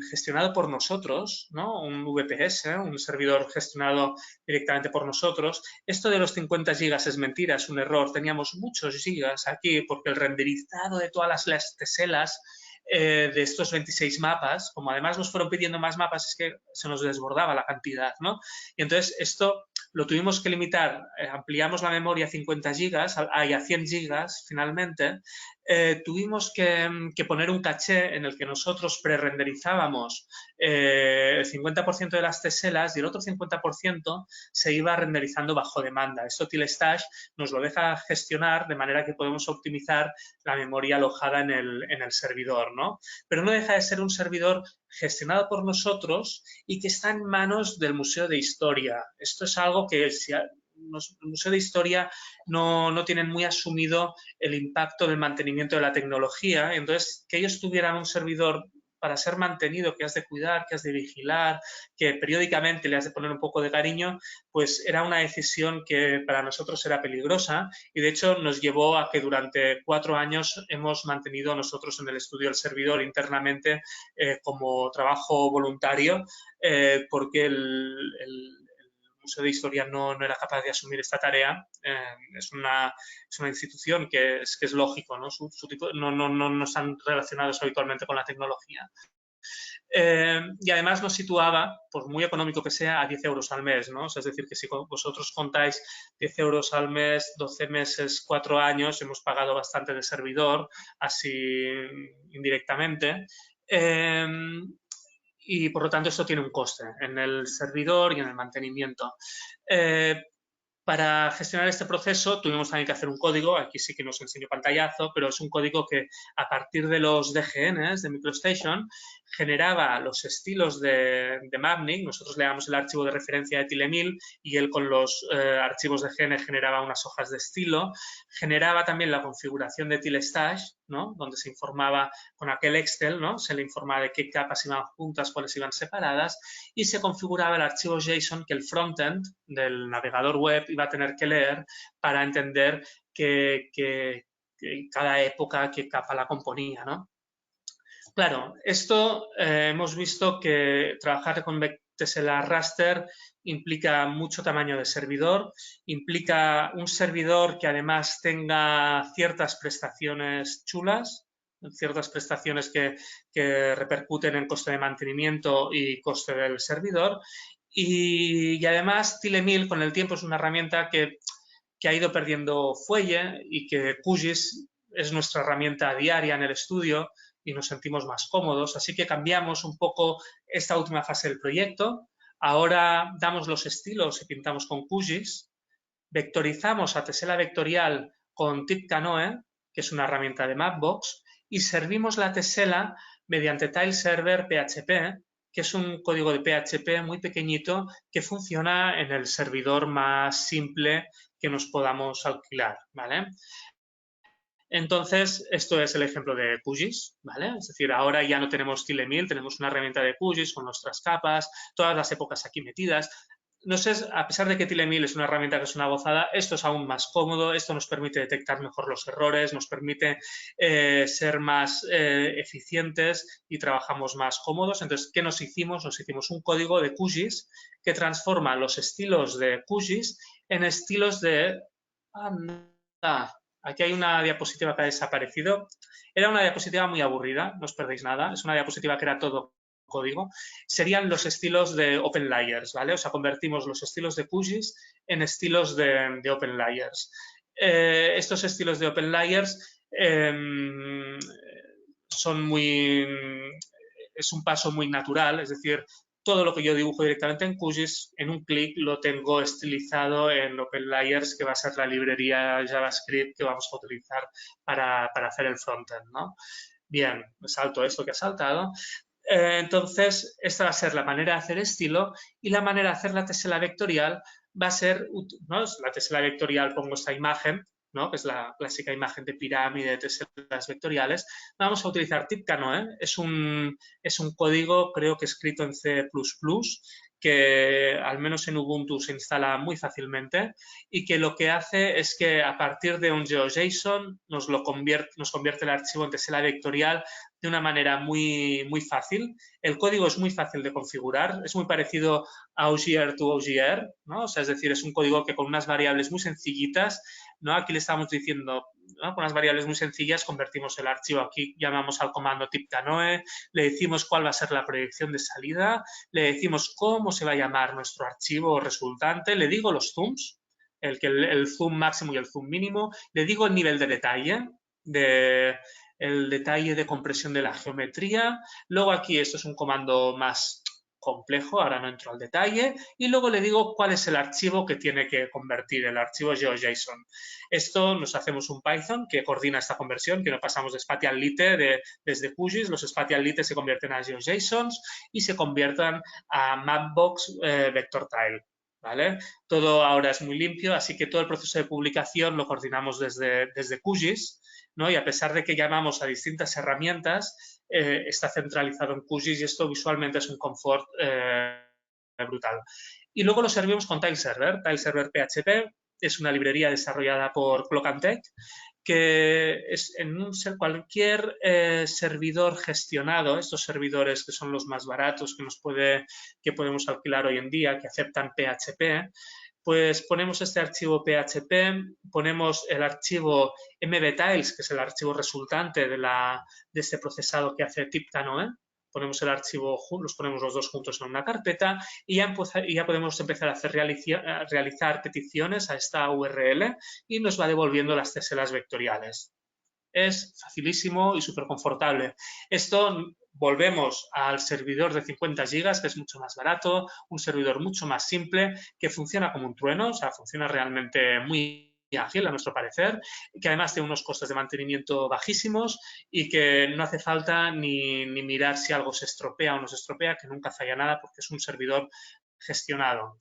gestionado por nosotros, ¿no? Un VPS, un servidor gestionado directamente por nosotros. Esto de los 50 gigas es mentira, es un error. Teníamos muchos gigas aquí porque el renderizado de todas las teselas de estos 26 mapas, como además nos fueron pidiendo más mapas, es que se nos desbordaba la cantidad, ¿no? Y entonces esto lo tuvimos que limitar, ampliamos la memoria a 50 gigas, a 100 gigas finalmente, tuvimos que poner un caché en el que nosotros pre-renderizábamos el 50% de las teselas y el otro 50% se iba renderizando bajo demanda. Esto Tilestash nos lo deja gestionar de manera que podemos optimizar la memoria alojada en el servidor, ¿no? Pero no deja de ser un servidor gestionado por nosotros y que está en manos del Museo de Historia. Esto es algo que el Museo de Historia no tienen muy asumido el impacto del mantenimiento de la tecnología. Entonces, que ellos tuvieran un servidor para ser mantenido, que has de cuidar, que has de vigilar, que periódicamente le has de poner un poco de cariño, pues era una decisión que para nosotros era peligrosa y de hecho nos llevó a que durante 4 años hemos mantenido nosotros en el estudio el servidor internamente como trabajo voluntario porque el Museo de Historia no era capaz de asumir esta tarea. Es una institución que es lógico, ¿no? Su tipo, no están relacionados habitualmente con la tecnología. Y además nos situaba, por muy económico que sea, a 10 euros al mes, ¿no? O sea, es decir, que si vosotros contáis 10 euros al mes, 12 meses, 4 años, hemos pagado bastante de servidor, así indirectamente. Y por lo tanto esto tiene un coste en el servidor y en el mantenimiento. Para gestionar este proceso tuvimos también que hacer un código, aquí sí que nos enseño pantallazo, pero es un código que a partir de los DGNs de MicroStation generaba los estilos de Mapnik. Nosotros le damos el archivo de referencia de Tilemil y él con los archivos de GN generaba unas hojas de estilo. Generaba también la configuración de Tilestash, ¿no? Donde se informaba con aquel Excel, ¿no? Se le informaba de qué capas iban juntas, cuáles iban separadas, y se configuraba el archivo JSON que el frontend del navegador web iba a tener que leer para entender que cada época qué capa la componía, ¿no? Claro, esto hemos visto que trabajar con TSLA raster implica mucho tamaño de servidor, implica un servidor que además tenga ciertas prestaciones chulas, ciertas prestaciones que repercuten en coste de mantenimiento y coste del servidor. Y además Tilemil con el tiempo es una herramienta que ha ido perdiendo fuelle y que QGIS es nuestra herramienta diaria en el estudio y nos sentimos más cómodos. Así que cambiamos un poco esta última fase del proyecto. Ahora damos los estilos y pintamos con QGIS. Vectorizamos a Tesela vectorial con TipCanoe, que es una herramienta de Mapbox, y servimos la Tesela mediante TileServer PHP, que es un código de PHP muy pequeñito que funciona en el servidor más simple que nos podamos alquilar, ¿vale? Entonces, esto es el ejemplo de QGIS, ¿vale? Es decir, ahora ya no tenemos Tilemil, tenemos una herramienta de QGIS con nuestras capas, todas las épocas aquí metidas. No sé, a pesar de que Tilemil es una herramienta que es una gozada, esto es aún más cómodo, esto nos permite detectar mejor los errores, nos permite ser más eficientes y trabajamos más cómodos. Entonces, ¿qué nos hicimos? Nos hicimos un código de QGIS que transforma los estilos de QGIS en estilos de... Aquí hay una diapositiva que ha desaparecido. Era una diapositiva muy aburrida, no os perdéis nada. Es una diapositiva que era todo código. Serían los estilos de OpenLayers, ¿vale? O sea, convertimos los estilos de QGIS en estilos de OpenLayers. Estos estilos de OpenLayers son muy... Es un paso muy natural, es decir, todo lo que yo dibujo directamente en QGIS, en un clic lo tengo estilizado en OpenLayers, que va a ser la librería JavaScript que vamos a utilizar para hacer el frontend, ¿no? Bien, me salto esto que ha saltado. Entonces, esta va a ser la manera de hacer estilo y la manera de hacer la tesela vectorial va a ser, ¿no? La tesela vectorial, pongo esta imagen, ¿no? Que es la clásica imagen de pirámide de teselas vectoriales. Vamos a utilizar TipCanoe, es un código, creo que escrito en C++, que al menos en Ubuntu se instala muy fácilmente y que lo que hace es que a partir de un GeoJSON nos convierte el archivo en tesela vectorial de una manera muy, muy fácil. El código es muy fácil de configurar, es muy parecido a OGR to OGR, ¿no? O sea, es decir, es un código que con unas variables muy sencillitas, ¿no? Aquí le estamos diciendo, ¿no? Con unas variables muy sencillas convertimos el archivo. Aquí llamamos al comando TipCanoe, le decimos cuál va a ser la proyección de salida, le decimos cómo se va a llamar nuestro archivo resultante, le digo los zooms, el zoom máximo y el zoom mínimo, le digo el nivel de detalle, el detalle de compresión de la geometría. Luego aquí esto es un comando más complejo, ahora no entro al detalle, y luego le digo cuál es el archivo que tiene que convertir, el archivo GeoJSON. Esto nos hacemos un Python que coordina esta conversión, que no pasamos de Spatial Lite desde QGIS, los Spatial Lite se convierten a GeoJSONs y se conviertan a Mapbox Vector Tile. ¿Vale? Todo ahora es muy limpio, así que todo el proceso de publicación lo coordinamos desde QGIS, ¿no? Y a pesar de que llamamos a distintas herramientas, está centralizado en QGIS y esto visualmente es un confort brutal. Y luego lo servimos con TileServer. TileServer PHP es una librería desarrollada por Cloak and Tech que es en cualquier servidor gestionado, estos servidores que son los más baratos que podemos alquilar hoy en día, que aceptan PHP, pues ponemos este archivo PHP, ponemos el archivo mbtiles, que es el archivo resultante de este procesado que hace TipCanoe, ponemos el archivo, los ponemos los dos juntos en una carpeta y ya podemos empezar a realizar peticiones a esta URL y nos va devolviendo las teselas vectoriales. Es facilísimo y súper confortable. Esto volvemos al servidor de 50 gigas, que es mucho más barato, un servidor mucho más simple, que funciona como un trueno, o sea, funciona realmente muy ágil a nuestro parecer, que además tiene unos costes de mantenimiento bajísimos y que no hace falta ni mirar si algo se estropea o no se estropea, que nunca falla nada porque es un servidor gestionado.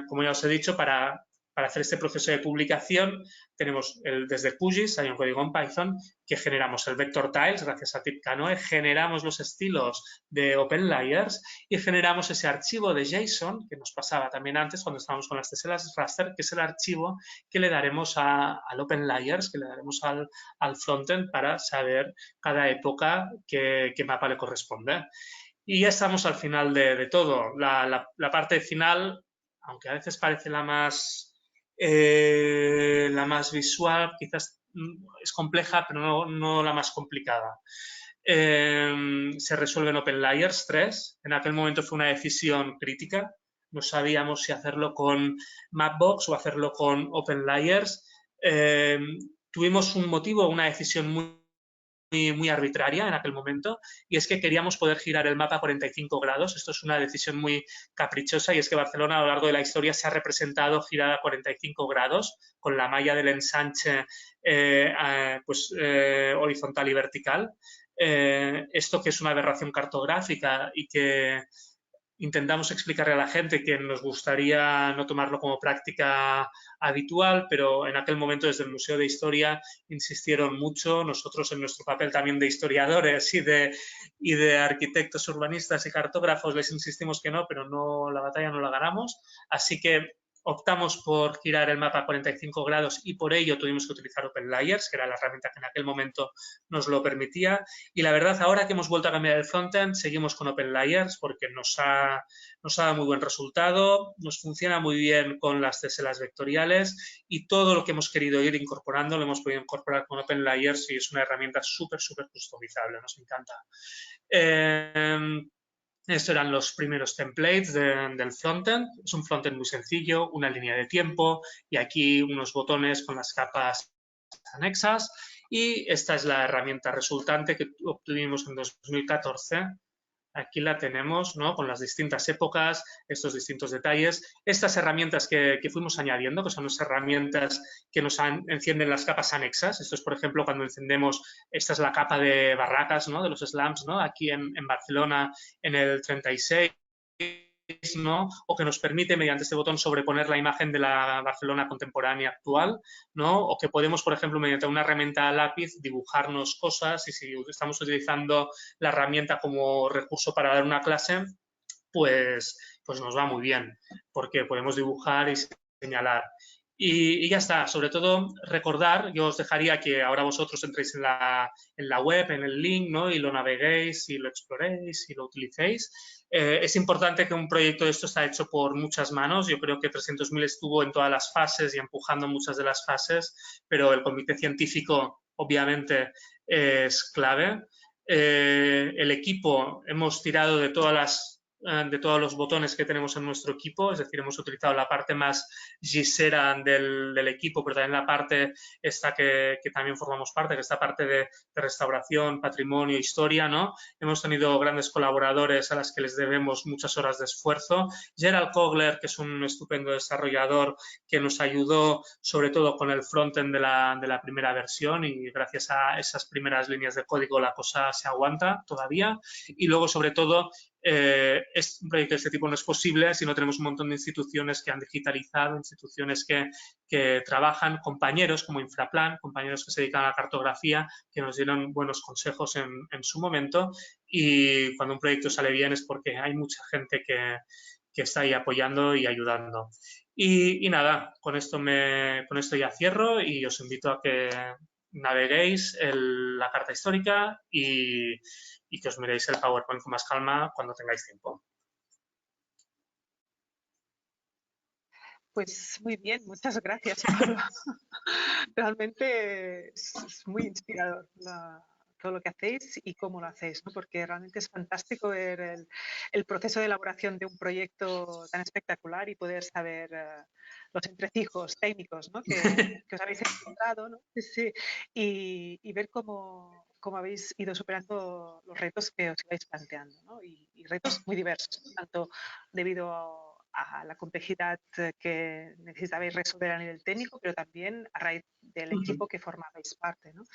Como ya os he dicho, para hacer este proceso de publicación tenemos desde QGIS, hay un código en Python que generamos el vector tiles gracias a TipCanoe, generamos los estilos de OpenLayers y generamos ese archivo de JSON que nos pasaba también antes cuando estábamos con las teselas raster, que es el archivo que le daremos al OpenLayers, que le daremos al frontend para saber cada época qué mapa le corresponde. Y ya estamos al final de todo. La parte final, aunque a veces parece la más visual, quizás es compleja, pero no la más complicada. Se resuelve en OpenLayers 3. En aquel momento fue una decisión crítica. No sabíamos si hacerlo con Mapbox o hacerlo con OpenLayers. Tuvimos un motivo, una decisión muy arbitraria en aquel momento, y es que queríamos poder girar el mapa a 45 grados. Esto es una decisión muy caprichosa y es que Barcelona a lo largo de la historia se ha representado girada a 45 grados con la malla del ensanche horizontal y vertical. Esto que es una aberración cartográfica y que intentamos explicarle a la gente que nos gustaría no tomarlo como práctica habitual, pero en aquel momento desde el Museo de Historia insistieron mucho. Nosotros en nuestro papel también de historiadores y de arquitectos urbanistas y cartógrafos les insistimos que no, pero la batalla no la ganamos. Así que optamos por girar el mapa a 45 grados y por ello tuvimos que utilizar OpenLayers, que era la herramienta que en aquel momento nos lo permitía. Y la verdad, ahora que hemos vuelto a cambiar el frontend, seguimos con OpenLayers porque nos ha dado muy buen resultado, nos funciona muy bien con las teselas vectoriales y todo lo que hemos querido ir incorporando lo hemos podido incorporar con OpenLayers y es una herramienta súper customizable, nos encanta. Estos eran los primeros templates del frontend. Es un frontend muy sencillo, una línea de tiempo y aquí unos botones con las capas anexas. Y esta es la herramienta resultante que obtuvimos en 2014. Aquí la tenemos, ¿no? Con las distintas épocas, estos distintos detalles. Estas herramientas que fuimos añadiendo, que son las herramientas que nos encienden las capas anexas. Esto es, por ejemplo, cuando encendemos, esta es la capa de barracas, ¿no? De los slums, ¿no? Aquí en Barcelona en el 36. ¿no? O que nos permite, mediante este botón, sobreponer la imagen de la Barcelona contemporánea actual, ¿no? O que podemos, por ejemplo, mediante una herramienta lápiz, dibujarnos cosas y si estamos utilizando la herramienta como recurso para dar una clase, pues nos va muy bien, porque podemos dibujar y señalar. Y ya está, sobre todo recordar, yo os dejaría que ahora vosotros entréis en la web, en el link, ¿no? Y lo naveguéis y lo exploréis y lo utilicéis. Es importante que un proyecto de esto está hecho por muchas manos. Yo creo que 300.000 estuvo en todas las fases y empujando muchas de las fases, pero el comité científico obviamente es clave. El equipo, hemos tirado de todos los botones que tenemos en nuestro equipo, es decir, hemos utilizado la parte más gisera del equipo, pero también la parte esta que también formamos parte, que es esta parte de restauración, patrimonio, historia, ¿no? Hemos tenido grandes colaboradores a las que les debemos muchas horas de esfuerzo. Gerald Kogler, que es un estupendo desarrollador que nos ayudó sobre todo con el frontend de la primera versión y gracias a esas primeras líneas de código la cosa se aguanta todavía. Y luego, sobre todo, un proyecto de este tipo no es posible si no tenemos un montón de instituciones que han digitalizado, instituciones que trabajan, compañeros como Infraplan, compañeros que se dedican a la cartografía, que nos dieron buenos consejos en su momento y cuando un proyecto sale bien es porque hay mucha gente que está ahí apoyando y ayudando. Y nada, con esto ya cierro y os invito a que naveguéis la carta histórica y que os miréis el PowerPoint con más calma cuando tengáis tiempo. Pues muy bien, muchas gracias, Pablo. Realmente es muy inspirador todo lo que hacéis y cómo lo hacéis, ¿no? Porque realmente es fantástico ver el proceso de elaboración de un proyecto tan espectacular y poder saber los entrecijos técnicos, ¿no? que os habéis encontrado, ¿no? Sí, sí. Y ver cómo habéis ido superando los retos que os ibais planteando, ¿no? Y retos muy diversos, ¿no? Tanto debido a la complejidad que necesitabais resolver a nivel técnico, pero también a raíz del equipo que formabais parte, ¿no?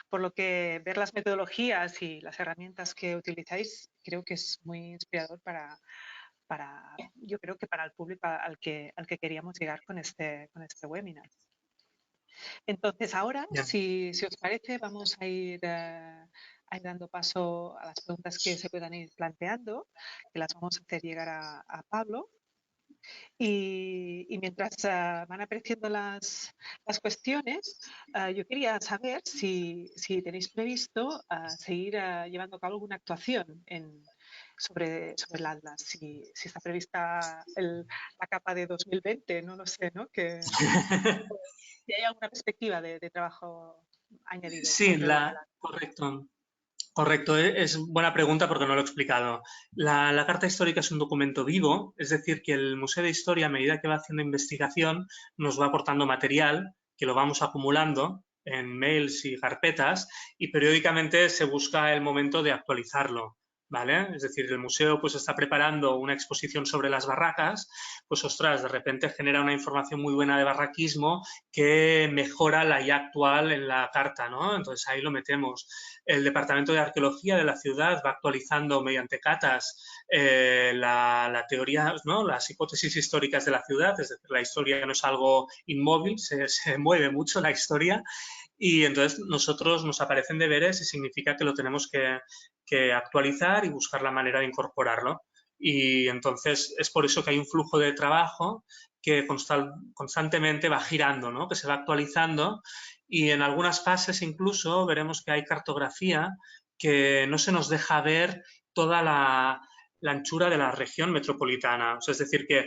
Por lo que ver las metodologías y las herramientas que utilizáis creo que es muy inspirador yo creo que para el público al que queríamos llegar con este webinar. Entonces ahora, Bien. si os parece, vamos a ir dando paso a las preguntas que se puedan ir planteando, que las vamos a hacer llegar a Pablo. Y mientras van apareciendo las cuestiones, yo quería saber si tenéis previsto seguir llevando a cabo alguna actuación sobre el Atlas, si está prevista la capa de 2020, no lo sé, ¿no? Si hay alguna perspectiva de trabajo añadido Sí, alrededor del Atlas. correcto. Correcto, es buena pregunta porque no lo he explicado. La Carta Histórica es un documento vivo, es decir, que el Museo de Historia, a medida que va haciendo investigación, nos va aportando material que lo vamos acumulando en mails y carpetas y periódicamente se busca el momento de actualizarlo, ¿vale? Es decir, el museo pues está preparando una exposición sobre las barracas, pues ostras, de repente genera una información muy buena de barraquismo que mejora la ya actual en la carta, ¿no? Entonces ahí lo metemos. El Departamento de Arqueología de la ciudad va actualizando mediante catas la teoría, ¿no? Las hipótesis históricas de la ciudad, es decir, la historia no es algo inmóvil, se mueve mucho la historia y entonces nosotros nos aparecen deberes y significa que lo tenemos que actualizar y buscar la manera de incorporarlo. Y entonces es por eso que hay un flujo de trabajo que constantemente va girando, ¿no? Que se va actualizando y en algunas fases incluso veremos que hay cartografía que no se nos deja ver toda la anchura de la región metropolitana. O sea, es decir, que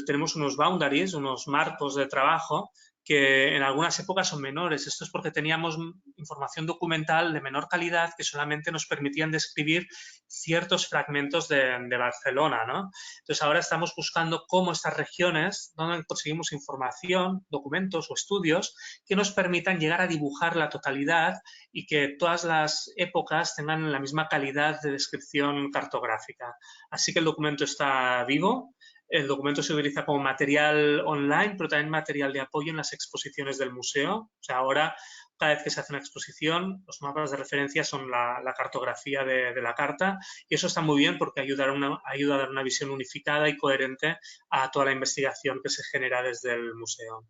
tenemos unos boundaries, unos marcos de trabajo que en algunas épocas son menores. Esto es porque teníamos información documental de menor calidad que solamente nos permitían describir ciertos fragmentos de Barcelona, ¿no? Entonces ahora estamos buscando cómo estas regiones, donde conseguimos información, documentos o estudios que nos permitan llegar a dibujar la totalidad y que todas las épocas tengan la misma calidad de descripción cartográfica. Así que el documento está vivo. El documento se utiliza como material online, pero también material de apoyo en las exposiciones del museo. O sea, ahora, cada vez que se hace una exposición, los mapas de referencia son la cartografía de la carta y eso está muy bien porque ayuda a dar una visión unificada y coherente a toda la investigación que se genera desde el museo.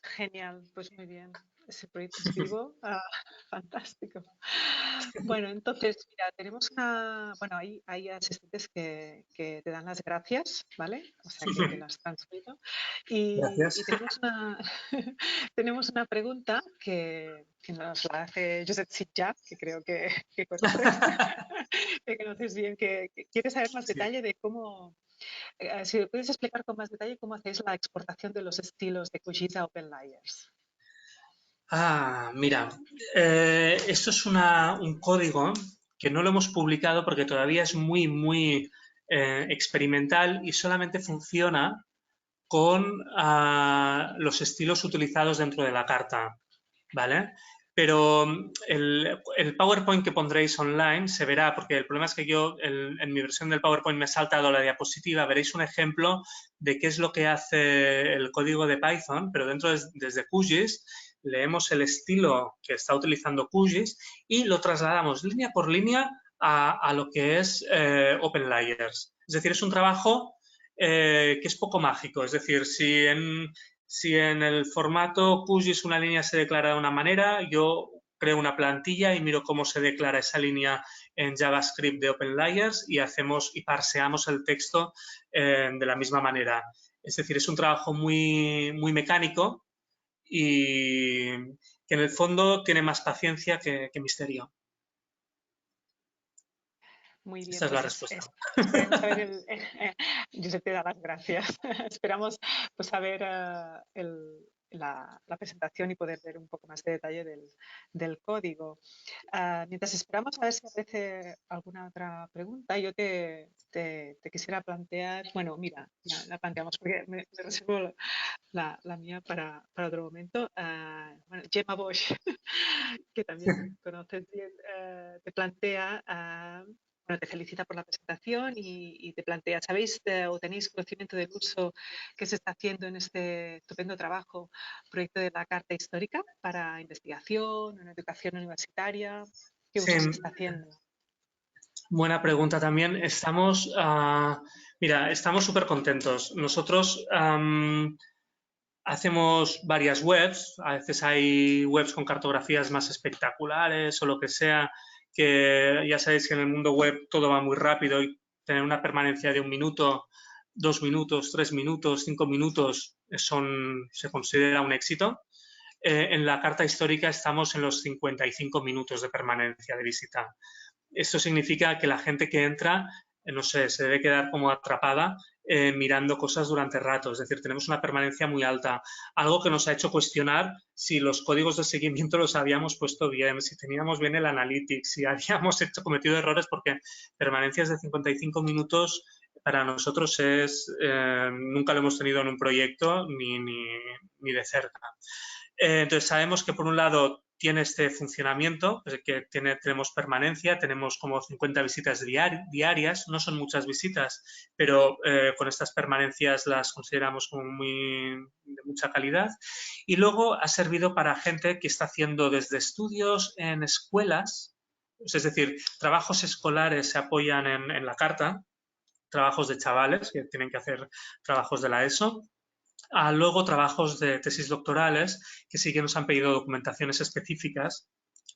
Genial, pues muy bien. Ese proyecto es vivo, fantástico. Bueno, entonces, mira, tenemos bueno, hay asistentes que te dan las gracias, ¿vale? O sea, que te las transmito. Y Gracias. tenemos tenemos una pregunta que nos la hace Josep Sitjar, que creo que conoces, que conoces bien, que quiere saber más Sí. detalle de cómo, si puedes explicar con más detalle cómo hacéis la exportación de los estilos de QGIS a Open Layers. Mira, esto es un código que no lo hemos publicado porque todavía es muy experimental y solamente funciona con los estilos utilizados dentro de la carta, ¿vale? Pero el PowerPoint que pondréis online se verá, porque el problema es que yo en mi versión del PowerPoint me he saltado la diapositiva, veréis un ejemplo de qué es lo que hace el código de Python, pero desde QGIS leemos el estilo que está utilizando QGIS y lo trasladamos línea por línea a lo que es Open Layers. Es decir, es un trabajo que es poco mágico. Es decir, si en el formato QGIS una línea se declara de una manera, yo creo una plantilla y miro cómo se declara esa línea en JavaScript de OpenLayers y parseamos el texto de la misma manera. Es decir, es un trabajo muy mecánico y que en el fondo tiene más paciencia que misterio. Muy bien, Esta es la pues respuesta. esperemos a ver Josep te da las gracias. Esperamos pues a ver la presentación y poder ver un poco más de detalle del código. Mientras esperamos a ver si aparece alguna otra pregunta, yo te quisiera plantear, bueno, mira, la planteamos porque me reservo la mía para otro momento. Bueno, Gemma Bosch, que también conoces bien, te plantea, bueno, te felicita por la presentación y te plantea, ¿sabéis o tenéis conocimiento del uso que se está haciendo en este estupendo trabajo, proyecto de la Carta Histórica para investigación, en educación universitaria? ¿Qué Sí, uso se está haciendo? buena pregunta también. Mira, estamos súper contentos. Nosotros hacemos varias webs, a veces hay webs con cartografías más espectaculares o lo que sea, que ya sabéis que en el mundo web todo va muy rápido y tener una permanencia de 1 minuto, 2 minutos, 3 minutos, 5 minutos se considera un éxito. En la carta histórica estamos en los 55 minutos de permanencia de visita. Esto significa que la gente que entra, no sé, se debe quedar como atrapada mirando cosas durante rato. Es decir, tenemos una permanencia muy alta. Algo que nos ha hecho cuestionar si los códigos de seguimiento los habíamos puesto bien, si teníamos bien el analytics, si habíamos cometido errores, porque permanencias de 55 minutos para nosotros nunca lo hemos tenido en un proyecto ni de cerca. Entonces sabemos que por un lado tiene este funcionamiento, pues que tenemos permanencia, tenemos como 50 visitas diarias, no son muchas visitas, pero con estas permanencias las consideramos como de mucha calidad. Y luego ha servido para gente que está haciendo desde estudios en escuelas, es decir, trabajos escolares se apoyan en la carta, trabajos de chavales que tienen que hacer trabajos de la ESO, a luego trabajos de tesis doctorales que sí que nos han pedido documentaciones específicas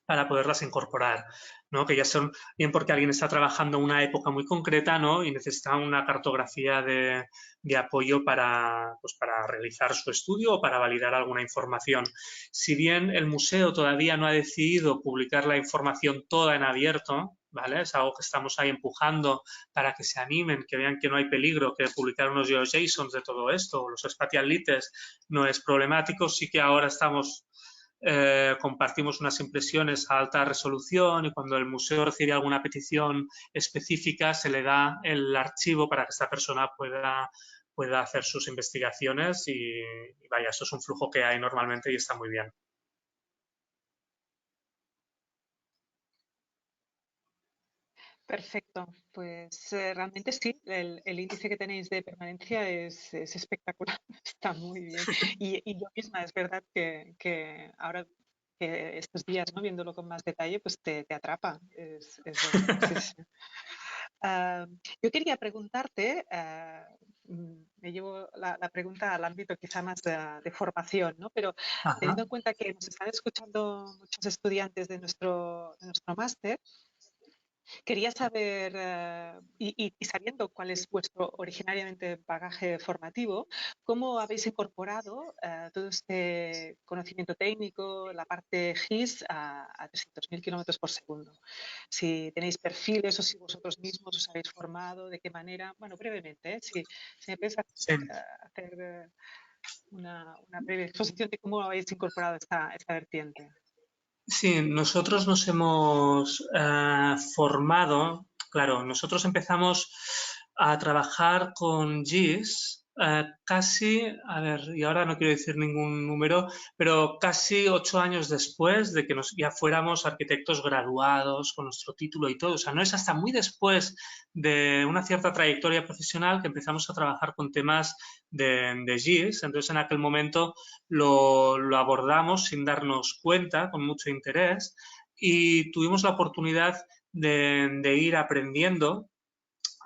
para poderlas incorporar, ¿no? Que ya son bien porque alguien está trabajando en una época muy concreta, ¿no? Y necesita una cartografía de apoyo pues para realizar su estudio o para validar alguna información. Si bien el museo todavía no ha decidido publicar la información toda en abierto, ¿vale? Es algo que estamos ahí empujando para que se animen, que vean que no hay peligro, que publicar unos GeoJSONs de todo esto, los spatialites, no es problemático. Sí que ahora compartimos unas impresiones a alta resolución y cuando el museo recibe alguna petición específica se le da el archivo para que esta persona pueda hacer sus investigaciones y vaya, esto es un flujo que hay normalmente y está muy bien. Perfecto, pues realmente sí, el índice que tenéis de permanencia es espectacular, está muy bien. Y yo misma, es verdad que ahora que estos días, ¿no? Viéndolo con más detalle, pues te atrapa, es verdad, sí, sí. Yo quería preguntarte, me llevo la pregunta al ámbito quizá más de formación, ¿no? Pero Ajá. teniendo en cuenta que nos están escuchando muchos estudiantes de nuestro máster, quería saber, y sabiendo cuál es vuestro originariamente bagaje formativo, ¿cómo habéis incorporado todo este conocimiento técnico, la parte GIS, a 300.000 kilómetros por segundo? Si tenéis perfiles o si vosotros mismos os habéis formado, de qué manera. Bueno, brevemente, si me puedes Sí. hacer una breve exposición de cómo habéis incorporado esta vertiente. Sí, nosotros nos hemos formado, claro, nosotros empezamos a trabajar con GIS casi, a ver, y ahora no quiero decir ningún número, pero casi 8 años después de que ya fuéramos arquitectos graduados con nuestro título y todo. O sea, no es hasta muy después de una cierta trayectoria profesional que empezamos a trabajar con temas de GIS. Entonces, en aquel momento lo abordamos sin darnos cuenta, con mucho interés, y tuvimos la oportunidad de ir aprendiendo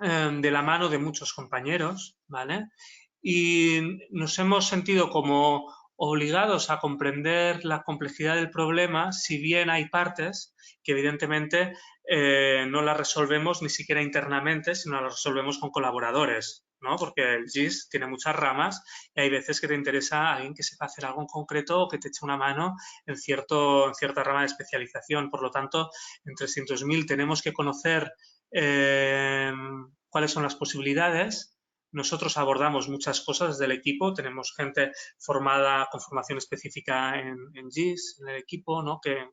de la mano de muchos compañeros, ¿vale? Y nos hemos sentido como obligados a comprender la complejidad del problema, si bien hay partes que evidentemente no las resolvemos ni siquiera internamente, sino las resolvemos con colaboradores, ¿no? Porque el GIS tiene muchas ramas y hay veces que te interesa alguien que sepa hacer algo en concreto o que te eche una mano en cierta rama de especialización. Por lo tanto, en 300.000 tenemos que conocer cuáles son las posibilidades, nosotros abordamos muchas cosas del equipo, tenemos gente formada con formación específica en GIS, en el equipo, ¿no? que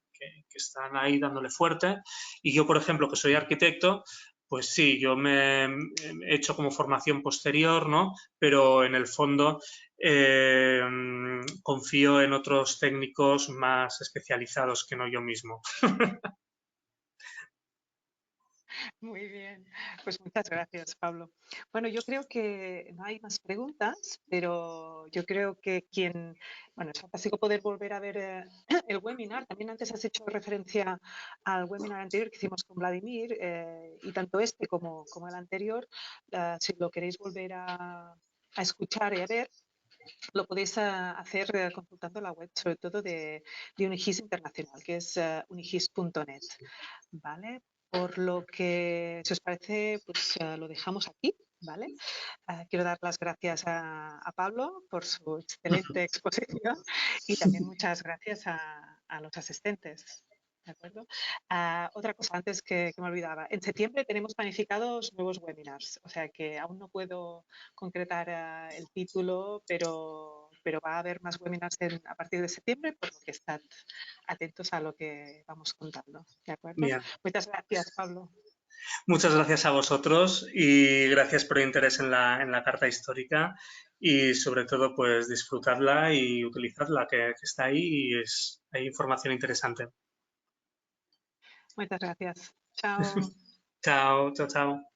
están ahí dándole fuerte. Y yo, por ejemplo, que soy arquitecto, pues sí, yo me he hecho como formación posterior, ¿no? Pero en el fondo confío en otros técnicos más especializados que no yo mismo. Muy bien, pues muchas gracias, Pablo. Bueno, yo creo que no hay más preguntas, pero yo creo que bueno, es fantástico poder volver a ver el webinar. También antes has hecho referencia al webinar anterior que hicimos con Vladimir y tanto este como el anterior, si lo queréis volver a escuchar y a ver, lo podéis hacer consultando la web, sobre todo de Unigis Internacional, que es unigis.net. ¿Vale? Por lo que, si os parece, pues lo dejamos aquí, ¿vale? Quiero dar las gracias a Pablo por su excelente exposición y también muchas gracias a los asistentes. ¿De acuerdo? Otra cosa antes que me olvidaba. En septiembre tenemos planificados nuevos webinars, o sea que aún no puedo concretar el título, pero va a haber más webinars a partir de septiembre, por lo que estad atentos a lo que vamos contando. ¿De acuerdo? Bien. Muchas gracias, Pablo. Muchas gracias a vosotros y gracias por el interés en la carta histórica y sobre todo pues disfrutarla y utilizarla que está ahí y hay información interesante. Muchas gracias. Chao. Chao, chao, chao.